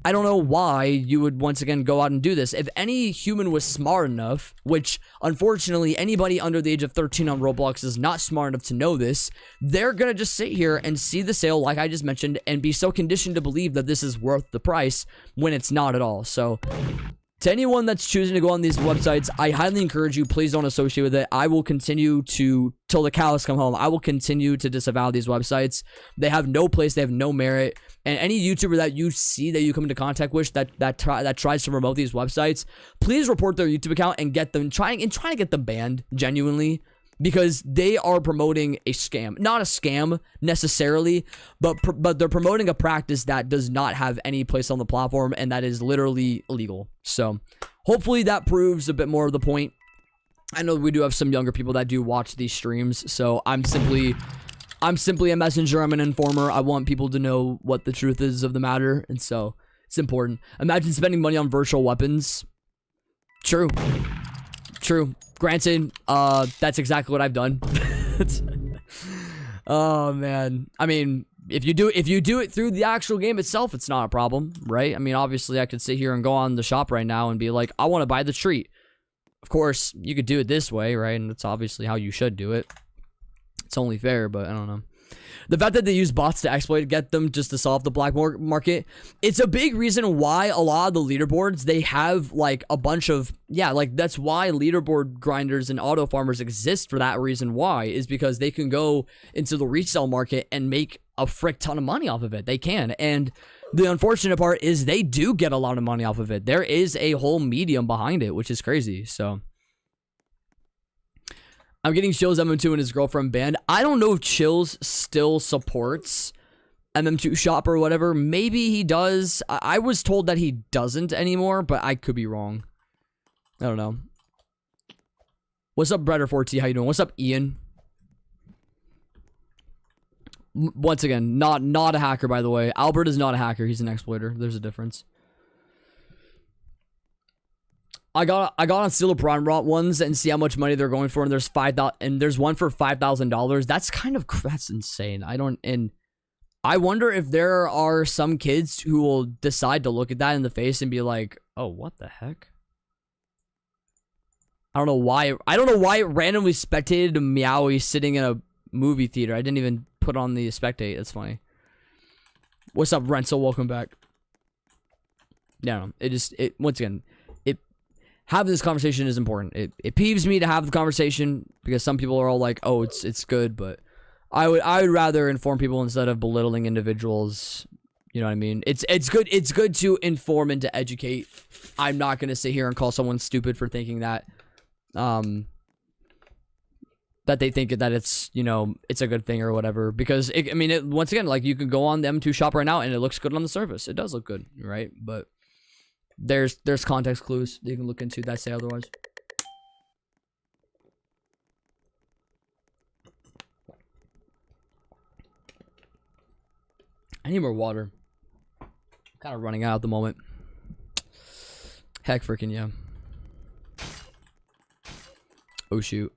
I don't know why you would once again go out and do this. If any human was smart enough, which unfortunately anybody under the age of 13 on Roblox is not smart enough to know this, they're gonna just sit here and see the sale like I just mentioned and be so conditioned to believe that this is worth the price when it's not at all. So to anyone that's choosing to go on these websites, I highly encourage you, please don't associate with it. I will continue to, till the cows come home, I will continue to disavow these websites. They have no place, they have no merit. And any YouTuber that you see that you come into contact with that tries to promote these websites, please report their YouTube account and get them, try to get them banned, genuinely. Because they are promoting a scam. Not a scam necessarily, but they're promoting a practice that does not have any place on the platform and that is literally illegal. So hopefully that proves a bit more of the point. I know we do have some younger people that do watch these streams, so I'm simply a messenger. I'm an informer. I want people to know what the truth is of the matter, and so it's important. Imagine spending money on virtual weapons. True. Granted, that's exactly what I've done. Oh man, I mean, if you do it through the actual game itself, it's not a problem, right? I mean, obviously, I could sit here and go on the shop right now and be like, I want to buy the treat. Of course, you could do it this way, right? And that's obviously how you should do it. It's only fair, but I don't know. The fact that they use bots to exploit, get them just to solve the black market, it's a big reason why a lot of the leaderboards, they have like a bunch of, yeah, like that's why leaderboard grinders and auto farmers exist, for that reason. Why is because they can go into the resale market and make a frick ton of money off of it. They can. And the unfortunate part is they do get a lot of money off of it. There is a whole medium behind it, which is crazy. So I'm getting Chill's MM2 and his girlfriend banned. I don't know if Chills still supports MM2 shop or whatever. Maybe he does. I was told that he doesn't anymore, but I could be wrong. I don't know. What's up, Breder4T? How you doing? What's up, Ian? Once again, not a hacker, by the way. Albert is not a hacker. He's an exploiter. There's a difference. I got on Steal a Prime Rot ones and see how much money they're going for, and there's $5,000, and there's one for $5,000. That's insane. And I wonder if there are some kids who will decide to look at that in the face and be like, oh, what the heck? I don't know why it randomly spectated to Meowie sitting in a movie theater. I didn't even put on the spectate. That's funny. What's up, Renzel? Welcome back. Yeah, once again, having this conversation is important. It peeves me to have the conversation because some people are all like, oh, it's good, but I would rather inform people instead of belittling individuals. You know what I mean? It's good to inform and to educate. I'm not gonna sit here and call someone stupid for thinking that that they think that it's, you know, it's a good thing or whatever, because once again, like, you can go on the M2 shop right now and it looks good on the surface. It does look good, right? But there's context clues that you can look into that say otherwise. I need more water. I'm kind of running out at the moment. Heck freaking yeah. Oh shoot.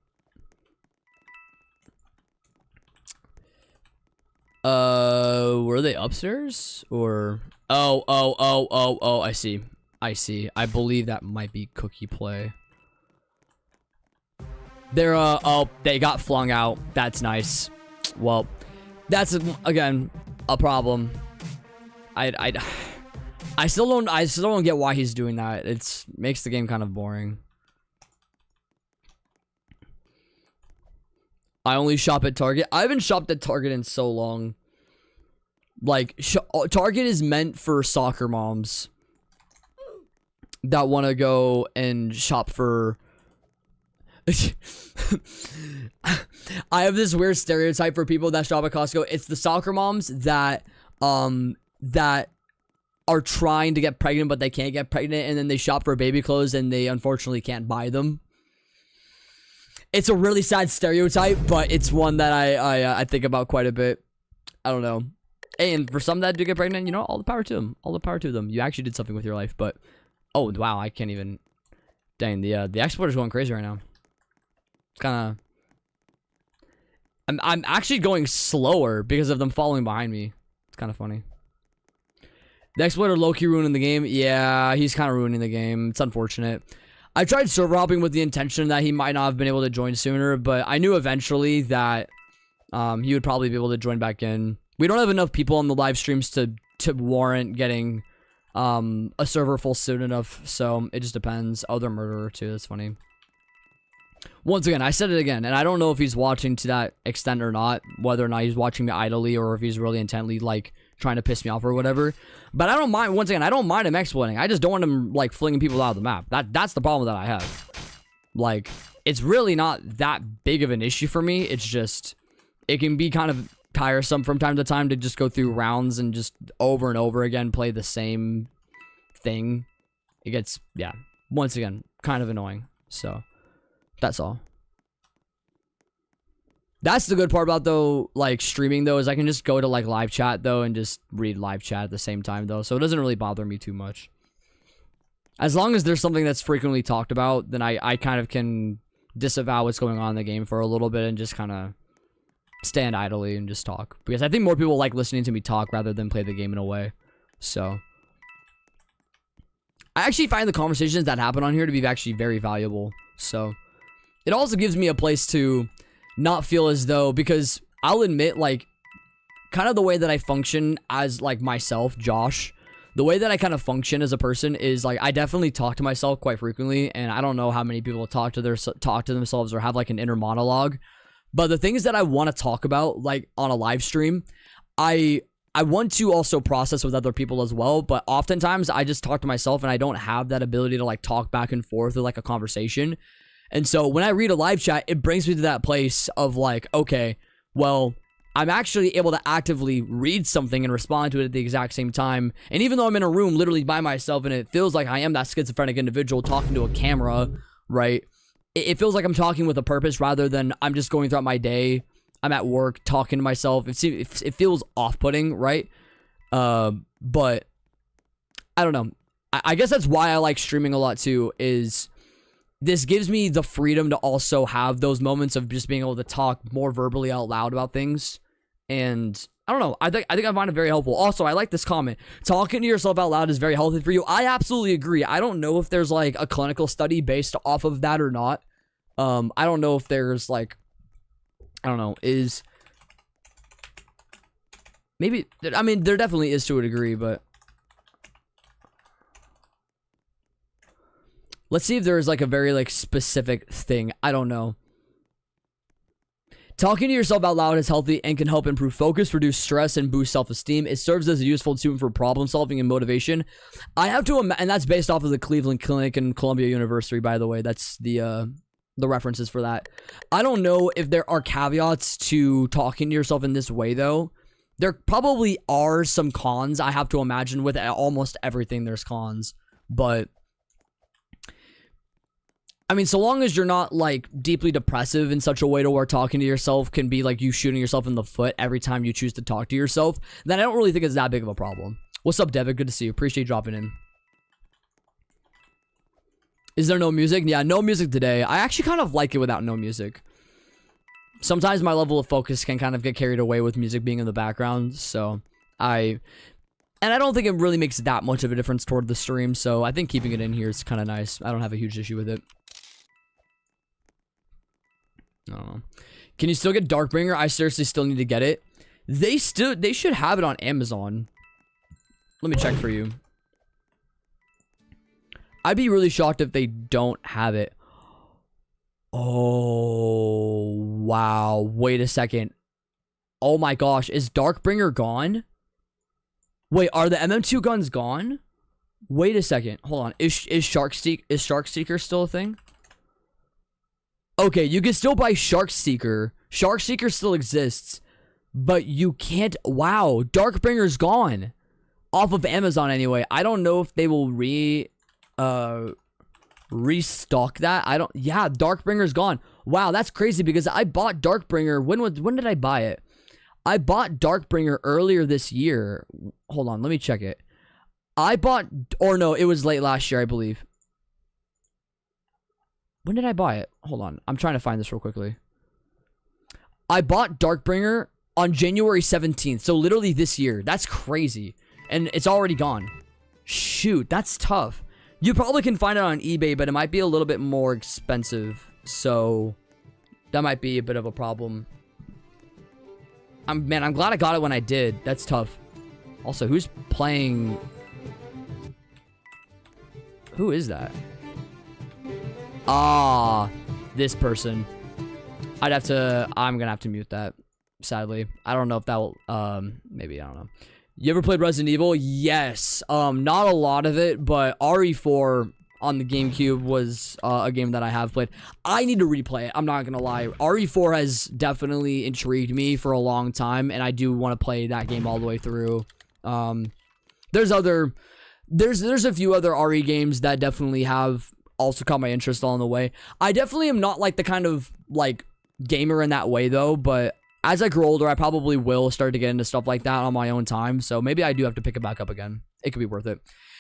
Were they upstairs or? Oh, I see. I believe that might be cookie play. They're oh, they got flung out. That's nice. Well, that's again a problem. I still don't get why he's doing that. It's makes the game kind of boring. I only shop at Target. I haven't shopped at Target in so long. Like, Target is meant for soccer moms that want to go and shop for... I have this weird stereotype for people that shop at Costco. It's the soccer moms that that are trying to get pregnant but they can't get pregnant, and then they shop for baby clothes and they unfortunately can't buy them. It's a really sad stereotype, but it's one that I think about quite a bit. I don't know. And for some that do get pregnant, you know, all the power to them. All the power to them. You actually did something with your life, but oh wow, I can't even. Dang, the exporter's going crazy right now. It's kind of. I'm actually going slower because of them following behind me. It's kind of funny. The exploiter low-key ruining the game. Yeah, he's kind of ruining the game. It's unfortunate. I tried server hopping with the intention that he might not have been able to join sooner, but I knew eventually that he would probably be able to join back in. We don't have enough people on the live streams to warrant getting a server full soon enough, so it just depends. Oh, they're murderer too. That's funny. Once again, I said it again, and I don't know if he's watching to that extent or not, whether or not he's watching me idly or if he's really intently, like, trying to piss me off or whatever. But I don't mind, once again, I don't mind him exploiting. I just don't want him, like, flinging people out of the map. That's the problem that I have. Like, it's really not that big of an issue for me. It's just, it can be kind of tiresome from time to time to just go through rounds and just over and over again play the same thing. It gets, yeah, once again, kind of annoying. So, that's all. That's the good part about, though, like, streaming, though, is I can just go to, like, live chat, though, and just read live chat at the same time, though, so it doesn't really bother me too much. As long as there's something that's frequently talked about, then I kind of can disavow what's going on in the game for a little bit and just kind of stand idly and just talk. Because I think more people like listening to me talk rather than play the game in a way. So, I actually find the conversations that happen on here to be actually very valuable. So, it also gives me a place to not feel as though, because I'll admit, like, kind of the way that I function as, like, myself, Josh, the way that I kind of function as a person is, like, I definitely talk to myself quite frequently, and I don't know how many people talk to themselves or have, like, an inner monologue, but the things that I want to talk about, like, on a live stream, I want to also process with other people as well, but oftentimes I just talk to myself and I don't have that ability to, like, talk back and forth with, like, a conversation. And so when I read a live chat, it brings me to that place of, like, okay, well, I'm actually able to actively read something and respond to it at the exact same time. And even though I'm in a room literally by myself and it feels like I am that schizophrenic individual talking to a camera, right? It feels like I'm talking with a purpose rather than I'm just going throughout my day. I'm at work talking to myself. It feels off-putting, right? But I don't know. I guess that's why I like streaming a lot too, is this gives me the freedom to also have those moments of just being able to talk more verbally out loud about things. And I don't know. I think I find it very helpful. Also, I like this comment. Talking to yourself out loud is very healthy for you. I absolutely agree. I don't know if there's like a clinical study based off of that or not. I don't know if there's like, I don't know, is maybe, I mean, there definitely is to a degree, but let's see if there's like a very like specific thing. I don't know. Talking to yourself out loud is healthy and can help improve focus, reduce stress, and boost self-esteem. It serves as a useful tool for problem solving and motivation. I have to, and that's based off of the Cleveland Clinic and Columbia University, by the way. That's the references for that. I don't know if there are caveats to talking to yourself in this way, though. There probably are some cons. I have to imagine with almost everything there's cons, but I mean, so long as you're not, like, deeply depressive in such a way to where talking to yourself can be, like, you shooting yourself in the foot every time you choose to talk to yourself, then I don't really think it's that big of a problem. What's up, Devin? Good to see you. Appreciate you dropping in. Is there no music? Yeah, no music today. I actually kind of like it without no music. Sometimes my level of focus can kind of get carried away with music being in the background, so and I don't think it really makes that much of a difference toward the stream, so I think keeping it in here is kind of nice. I don't have a huge issue with it. I don't know. Can you still get Darkbringer? I seriously still need to get it. They should have it on Amazon. Let me check for you. I'd be really shocked if they don't have it. Oh, wow. Wait a second. Oh my gosh. Is Darkbringer gone? Wait, are the MM2 guns gone? Wait a second. Hold on. Is Shark-Seeker still a thing? Okay, you can still buy Shark-Seeker. Shark-Seeker still exists. But you can't... Wow, Darkbringer's gone. Off of Amazon anyway. I don't know if they will restock that. Yeah, Darkbringer's gone. Wow, that's crazy because I bought Darkbringer. When did I buy it? I bought Darkbringer earlier this year. Hold on, let me check it. Or no, it was late last year, I believe. When did I buy it? Hold on. I'm trying to find this real quickly. I bought Darkbringer on January 17th. So literally this year. That's crazy. And it's already gone. Shoot, that's tough. You probably can find it on eBay, but it might be a little bit more expensive. So that might be a bit of a problem. Man, I'm glad I got it when I did. That's tough. Also, who's playing? Who is that? Ah, this person. I'm gonna have to mute that, sadly. I don't know if that will, maybe, I don't know. You ever played Resident Evil? Yes. Not a lot of it, but RE4 on the GameCube was a game that I have played. I need to replay it. I'm not gonna lie. RE4 has definitely intrigued me for a long time, and I do want to play that game all the way through. There's a few other RE games that definitely have also caught my interest along the way. I definitely am not like the kind of like gamer in that way though, but as I grow older, I probably will start to get into stuff like that on my own time. So maybe I do have to pick it back up again. It could be worth it.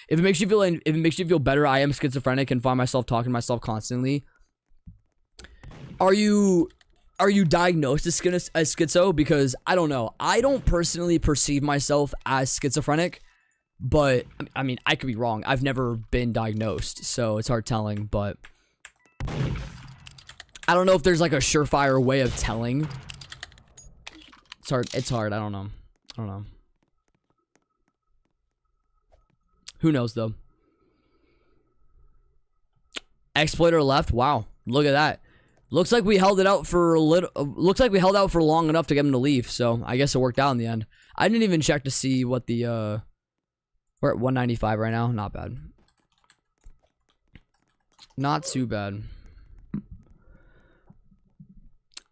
If it makes you feel better, I am schizophrenic and find myself talking to myself constantly. Are you diagnosed as schizo? Because I don't know. I don't personally perceive myself as schizophrenic, but I mean, I could be wrong. I've never been diagnosed, so it's hard telling, but I don't know if there's like a surefire way of telling. It's hard. I don't know. Who knows though? Exploiter left. Wow. Look at that. Looks like we held it out for a little. Looks like we held out for long enough to get him to leave. So I guess it worked out in the end. I didn't even check to see what the we're at 195 right now. Not bad. Not too bad.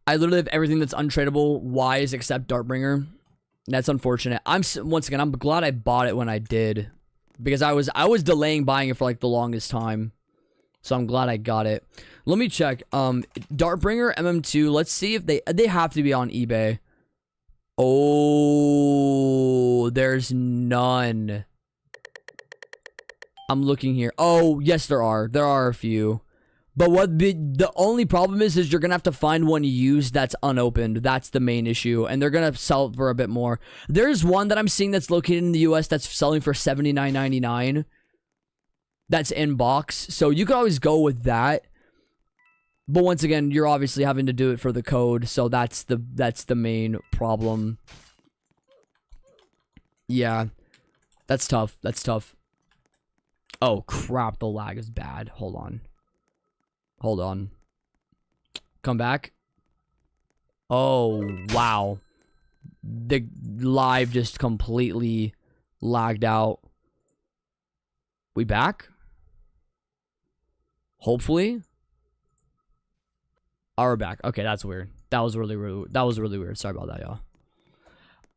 I literally have everything that's untradeable wise except Darkbringer. That's unfortunate. Once again, I'm glad I bought it when I did, because I was delaying buying it for like the longest time. So I'm glad I got it. Let me check. Darkbringer MM2. Let's see if they have to be on eBay. Oh, there's none. I'm looking here. Oh, yes, there are. There are a few. But the only problem is you're gonna have to find one used that's unopened. That's the main issue, and they're gonna sell it for a bit more. There's one that I'm seeing that's located in the US that's selling for $79.99. That's in box, so you can always go with that. But once again, you're obviously having to do it for the code, so that's the main problem. Yeah, that's tough. That's tough. Oh crap, the lag is bad. Hold on. Hold on. Come back. Oh, wow. The live just completely lagged out. We back? Hopefully. Oh, we're back. Okay, that's weird. That was really weird. Sorry about that, y'all.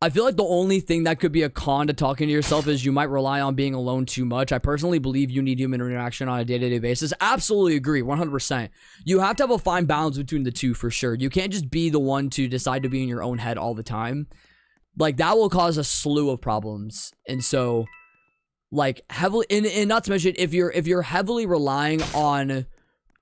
I feel like the only thing that could be a con to talking to yourself is you might rely on being alone too much. I personally believe you need human interaction on a day-to-day basis. Absolutely agree, 100%. You have to have a fine balance between the two for sure. You can't just be the one to decide to be in your own head all the time. Like, that will cause a slew of problems. And so, like, heavily, and not to mention, if you're heavily relying on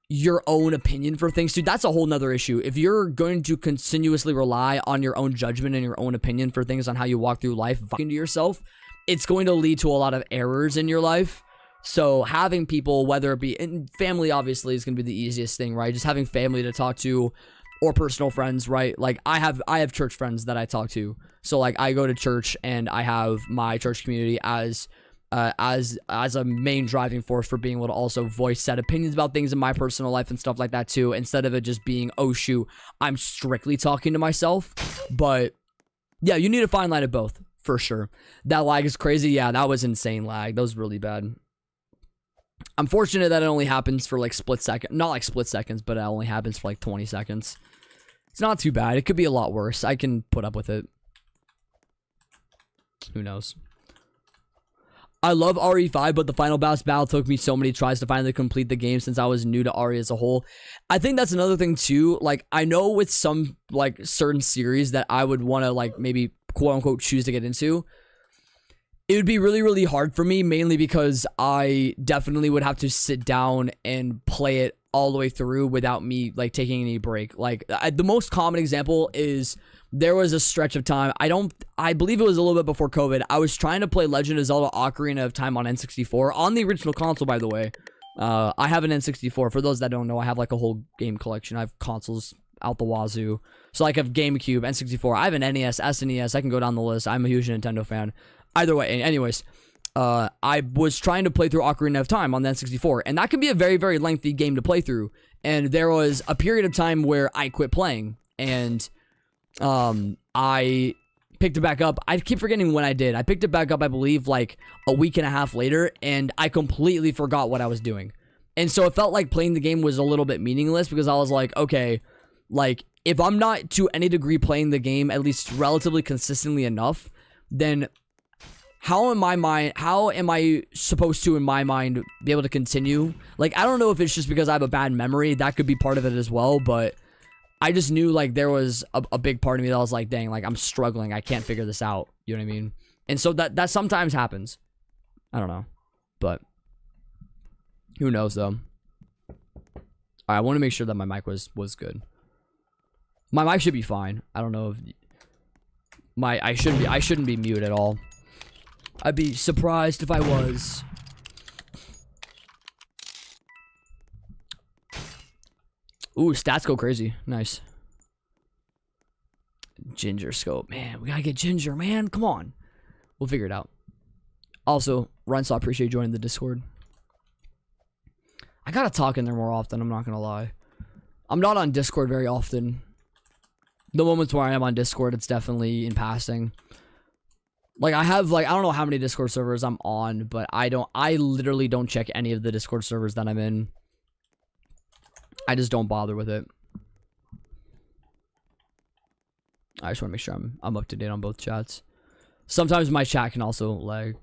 your own opinion for things, dude, that's a whole nother issue. If you're going to continuously rely on your own judgment and your own opinion for things on how you walk through life, to yourself, it's going to lead to a lot of errors in your life. So having people, whether it be, and family obviously is going to be the easiest thing, right? Just having family to talk to, or personal friends, right? Like I have church friends that I talk to. So like I go to church and I have my church community as a main driving force for being able to also voice set opinions about things in my personal life and stuff like that too, instead of it just being, oh shoot, I'm strictly talking to myself. But yeah, you need a fine line of both for sure. That lag is crazy. Yeah, that was insane lag. That was really bad. I'm fortunate that it only happens for like split second, not like split seconds, but it only happens for like 20 seconds. It's not too bad. It could be a lot worse. I can put up with it. Who knows? I love RE5, but the final boss battle took me so many tries to finally complete the game since I was new to RE as a whole. I think that's another thing too. Like, I know with some, like, certain series that I would want to, like, maybe, quote-unquote, choose to get into, it would be really, really hard for me, mainly because I definitely would have to sit down and play it all the way through without me, like, taking any break. Like, the most common example is there was a stretch of time, I believe it was a little bit before COVID, I was trying to play Legend of Zelda Ocarina of Time on N64, on the original console, by the way. I have an N64. For those that don't know, I have, like, a whole game collection. I have consoles out the wazoo. So, like, I have GameCube, N64. I have an NES, SNES. I can go down the list. I'm a huge Nintendo fan. Either way, anyways, I was trying to play through Ocarina of Time on the N64, and that can be a very, very lengthy game to play through. And there was a period of time where I quit playing, and I picked it back up. I keep forgetting when I did. I picked it back up, I believe, like a week and a half later, and I completely forgot what I was doing. And so it felt like playing the game was a little bit meaningless, because I was like, okay, like, if I'm not to any degree playing the game at least relatively consistently enough, then how am I supposed to, in my mind, be able to continue? Like, I don't know if it's just because I have a bad memory. That could be part of it as well, but I just knew, like, there was a big part of me that was like, dang, like, I'm struggling. I can't figure this out. You know what I mean? And so that sometimes happens. I don't know. But who knows, though? All right, I want to make sure that my mic was good. My mic should be fine. I don't know if I shouldn't be mute at all. I'd be surprised if I was. Ooh, stats go crazy. Nice. Ginger scope. Man, we gotta get Ginger, man. Come on. We'll figure it out. Also, Rensaw, appreciate you joining the Discord. I gotta talk in there more often, I'm not gonna lie. I'm not on Discord very often. The moments where I am on Discord, it's definitely in passing. Like, I have, like, I don't know how many Discord servers I'm on, but I literally don't check any of the Discord servers that I'm in. I just don't bother with it. I just want to make sure I'm up to date on both chats. Sometimes my chat can also lag.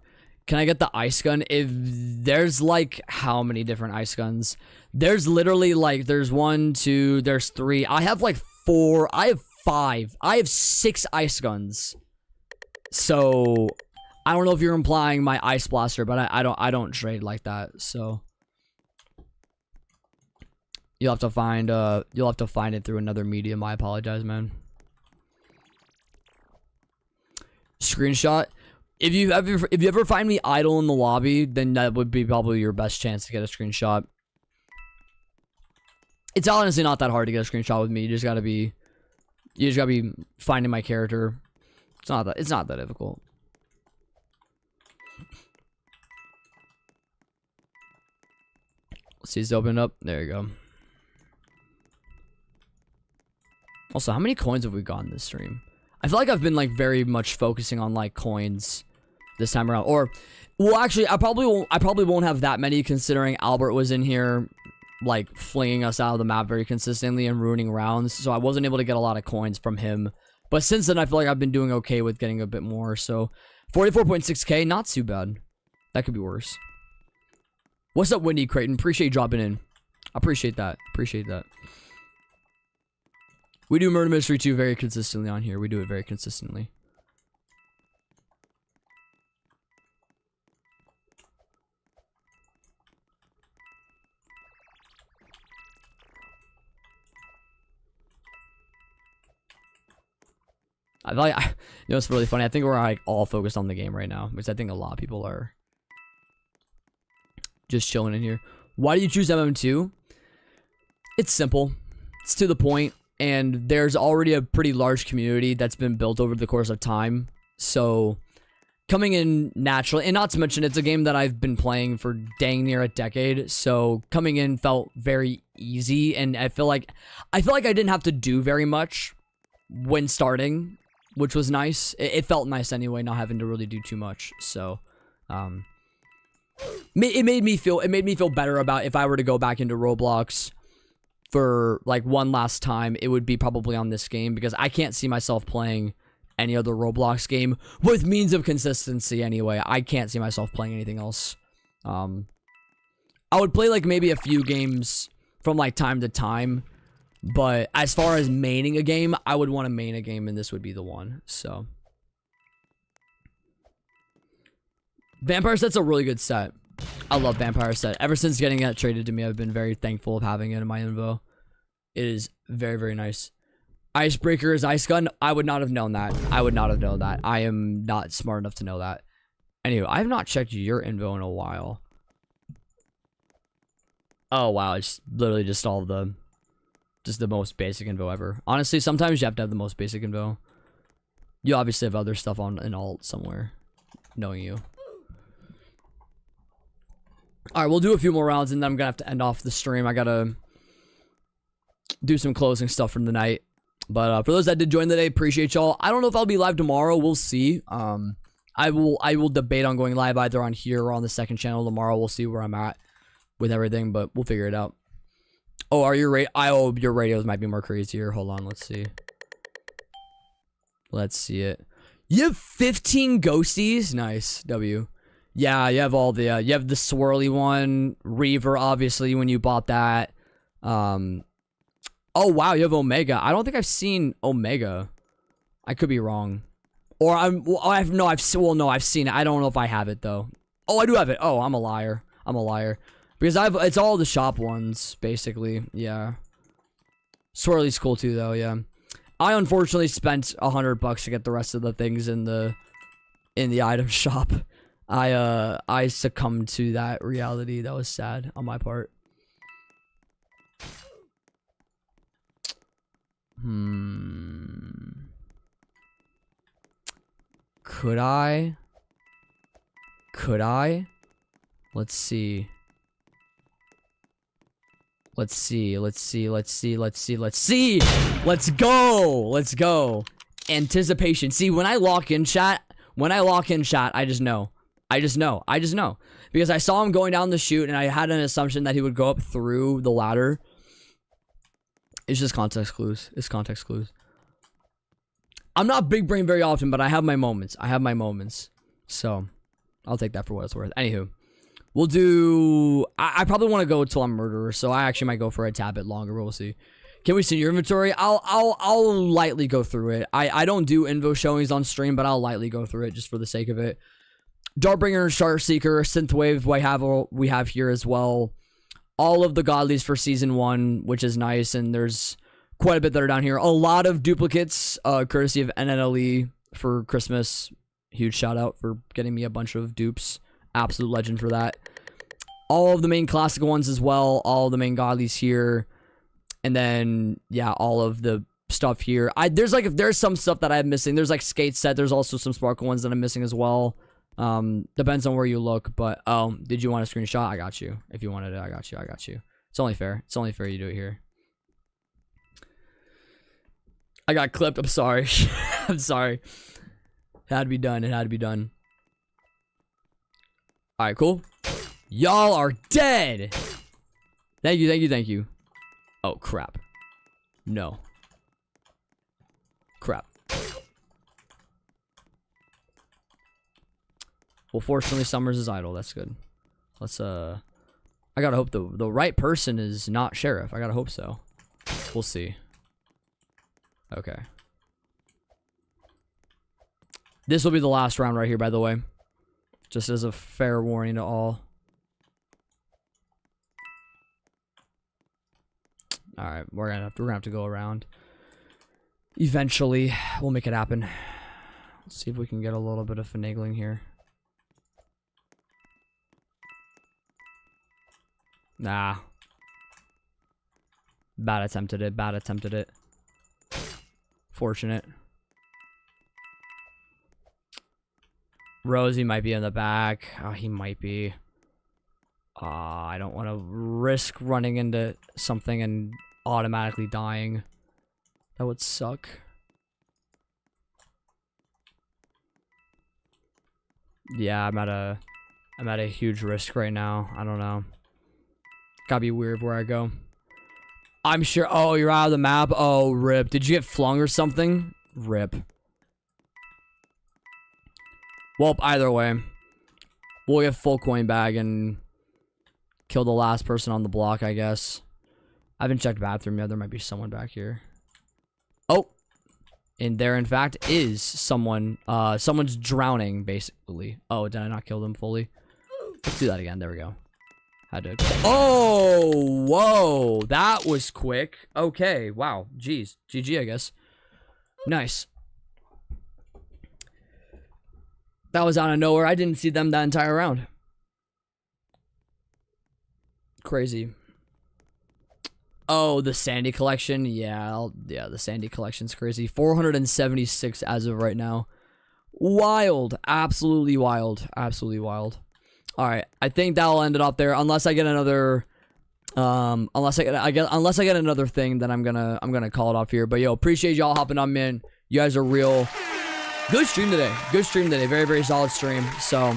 Can I get the ice gun? If there's, like, how many different ice guns? There's literally, like, there's 1, 2, there's 3. I have, like, 4. I have 5. I have 6 ice guns. So I don't know if you're implying my ice blaster, but I don't trade like that. So You'll have to find it through another medium. I apologize, man. Screenshot. If you ever find me idle in the lobby, then that would be probably your best chance to get a screenshot. It's honestly not that hard to get a screenshot with me. You just gotta be finding my character. It's not that difficult. Let's see, it's opened up. There you go. Also, how many coins have we gotten this stream? I feel like I've been like very much focusing on like coins this time around. Or, well, actually, I probably won't have that many considering Albert was in here, like flinging us out of the map very consistently and ruining rounds. So I wasn't able to get a lot of coins from him. But since then, I feel like I've been doing okay with getting a bit more. So 44.6k, not too bad. That could be worse. What's up, Wendy Creighton? Appreciate you dropping in. I appreciate that. Appreciate that. We do Murder Mystery 2 very consistently on here. We do it very consistently. I feel like, you know, it's really funny. I think we're like all focused on the game right now, because I think a lot of people are just chilling in here. Why do you choose MM2? It's simple. It's to the point. And there's already a pretty large community that's been built over the course of time. So coming in naturally, and not to mention it's a game that I've been playing for dang near a decade. So coming in felt very easy, and I feel like I didn't have to do very much when starting, which was nice. It felt nice anyway, not having to really do too much. So it made me feel better about if I were to go back into Roblox for like one last time, it would be probably on this game, because I can't see myself playing any other Roblox game with means of consistency anyway. I can't see myself playing anything else. I would play like maybe a few games from like time to time, but as far as maining a game, I would want to main a game, and this would be the one. So Vampire Set's a really good set. I love Vampire Set. Ever since getting that traded to me, I've been very thankful of having it in my info. It is very, very nice. Icebreaker is Ice Gun. I would not have known that. I would not have known that. I am not smart enough to know that. Anyway, I have not checked your info in a while. Oh, wow. It's literally just all the most basic info ever. Honestly, sometimes you have to have the most basic info. You obviously have other stuff on an alt somewhere, knowing you. Alright, we'll do a few more rounds, and then I'm gonna have to end off the stream. I gotta do some closing stuff from the night. But for those that did join the day, appreciate y'all. I don't know if I'll be live tomorrow. We'll see. I will debate on going live either on here or on the second channel tomorrow. We'll see where I'm at with everything, but we'll figure it out. Oh, are your your radios might be more crazier. Hold on, let's see. Let's see it. You have 15 ghosties? Nice. W. Yeah, you have all the you have the swirly one, Reaver, obviously, when you bought that. Oh wow, you have Omega. I don't think I've seen Omega. I could be wrong. Or I've seen it. I don't know if I have it though. Oh, I do have it. Oh, I'm a liar. I'm a liar. Because it's all the shop ones, basically. Yeah. Swirly's cool too though, yeah. I unfortunately spent $100 to get the rest of the things in the item shop. I succumbed to that reality. That was sad on my part. Could I? Let's see. Let's go. Anticipation. See, when I lock in chat, I just know. Because I saw him going down the chute, and I had an assumption that he would go up through the ladder. It's just context clues. It's context clues. I'm not big brain very often, but I have my moments. So, I'll take that for what it's worth. Anywho, we'll do... I probably want to go till I'm murderer, so I actually might go for a tad bit longer. We'll see. Can we see your inventory? I'll lightly go through it. I don't do info showings on stream, but I'll lightly go through it just for the sake of it. Dartbringer, Shark Seeker, Synthwave we have here as well. all of the godlies for season 1, which is nice, and there's quite a bit that are down here. A lot of duplicates, courtesy of NNLE for Christmas. Huge shout out for getting me a bunch of dupes. Absolute legend for that. All of the main classic ones as well. All of the main godlies here. And then, yeah, all of the stuff here. There's some stuff that I'm missing. There's like skate set. There's also some sparkle ones that I'm missing as well. Depends on where you look. But, oh, did you want a screenshot? I got you. If you wanted it, I got you. It's only fair. It's only fair you do it here. I got clipped. I'm sorry. I'm sorry. It had to be done. It had to be done. All right, cool. Y'all are dead. Thank you. Oh, crap. No. Crap. Well, fortunately, Summers is idle. That's good. Let's, I gotta hope the right person is not Sheriff. I gotta hope so. We'll see. Okay. This will be the last round right here, by the way. Just as a fair warning to all. Alright, we're gonna have to go around. Eventually, we'll make it happen. Let's see if we can get a little bit of finagling here. Nah. Bad attempted it. Fortunate. Rosie might be in the back. Oh, he might be. I don't want to risk running into something and automatically dying. That would suck. Yeah, I'm at a huge risk right now. I don't know. Gotta be weird where I go. I'm sure. Oh, you're out of the map. Oh, rip. Did you get flung or something? Rip. Well, either way, we'll get full coin bag and kill the last person on the block, I guess. I haven't checked bathroom yet. There might be someone back here. Oh, and there, in fact, is someone. Someone's drowning, basically. Oh, did I not kill them fully? Let's do that again. There we go. Had to. Oh, whoa. That was quick. Okay. Wow. Jeez. GG, I guess. Nice. That was out of nowhere. I didn't see them that entire round. Crazy. Oh, the Sandy collection. Yeah, the Sandy collection's crazy. 476 as of right now. Wild. Absolutely wild. Absolutely wild. All right, I think that'll end it off there. Unless I get another, unless I get another thing, then I'm gonna call it off here. But yo, appreciate y'all hopping on, man. You guys are real. Good stream today. Good stream today. Very, very solid stream. So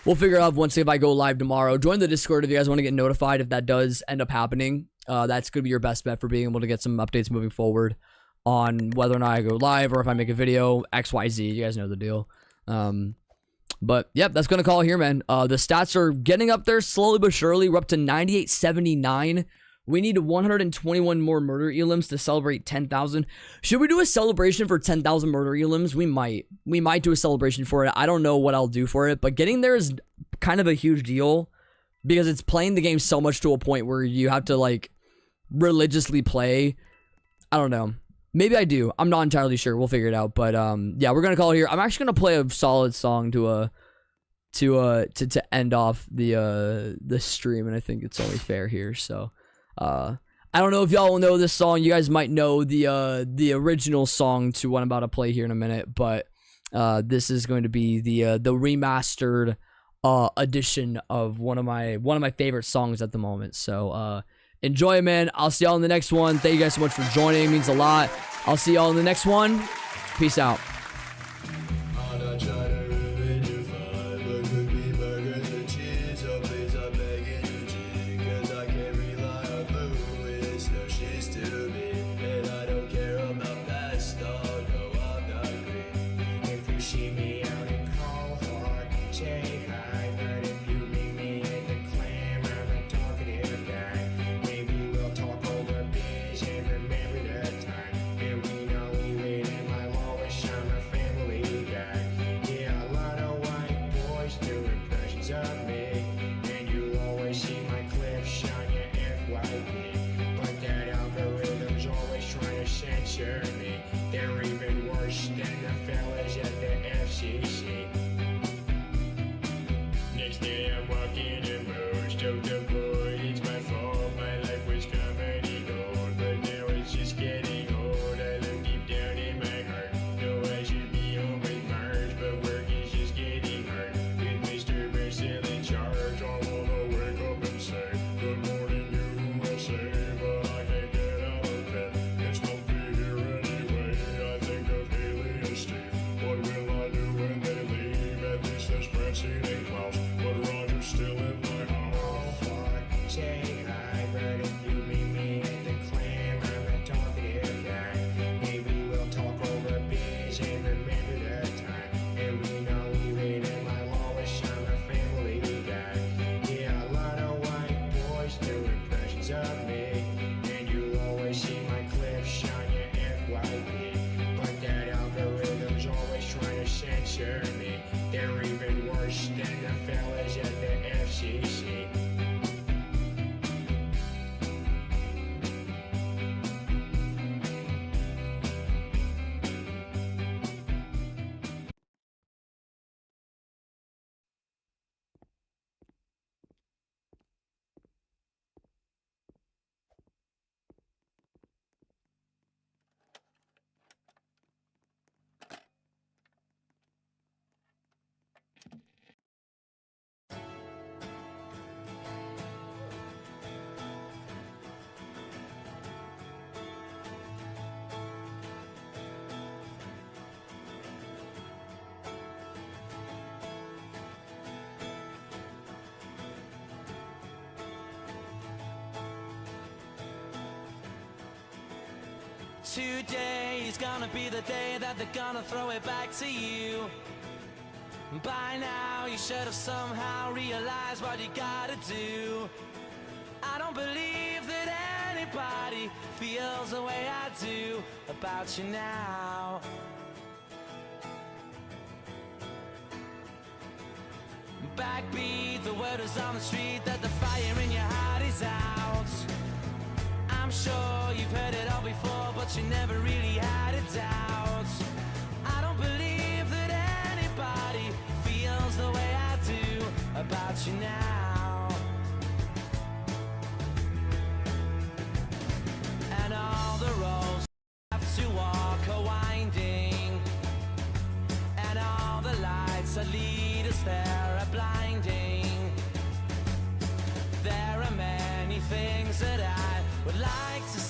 we'll figure out once if I go live tomorrow. Join the Discord if you guys want to get notified if that does end up happening. That's gonna be your best bet for being able to get some updates moving forward on whether or not I go live or if I make a video. XYZ. You guys know the deal. But yep, that's gonna call it here, man. The stats are getting up there slowly but surely. We're up to 9879. We need 121 more murder elims to celebrate 10,000. Should we do a celebration for 10,000 murder elims? We might. We might do a celebration for it. I don't know what I'll do for it, but getting there is kind of a huge deal because it's playing the game so much to a point where you have to like religiously play. I don't know. Maybe I do. I'm not entirely sure. We'll figure it out. But yeah, we're gonna call it here. I'm actually gonna play a solid song to end off the stream, and I think it's only fair here. So I don't know if y'all will know this song. You guys might know the original song to what I'm about to play here in a minute, but this is going to be the remastered edition of one of my favorite songs at the moment. So enjoy it, man. I'll see y'all in the next one. Thank you guys so much for joining. It means a lot. I'll see y'all in the next one. Peace out. Yeah. censor me. They're even worse than the fellas at the FCC. Today is gonna be the day that they're gonna throw it back to you. By now you should have somehow realized what you gotta do. I don't believe that anybody feels the way I do about you now. Backbeat, the word is on the street that the fire in your heart is out. I'm sure you've heard it all before, but you never really had a doubt. I don't believe that anybody feels the way I do about you now. And all the roads have to walk are winding, and all the lights that lead us there are blinding. There are many things that I would like to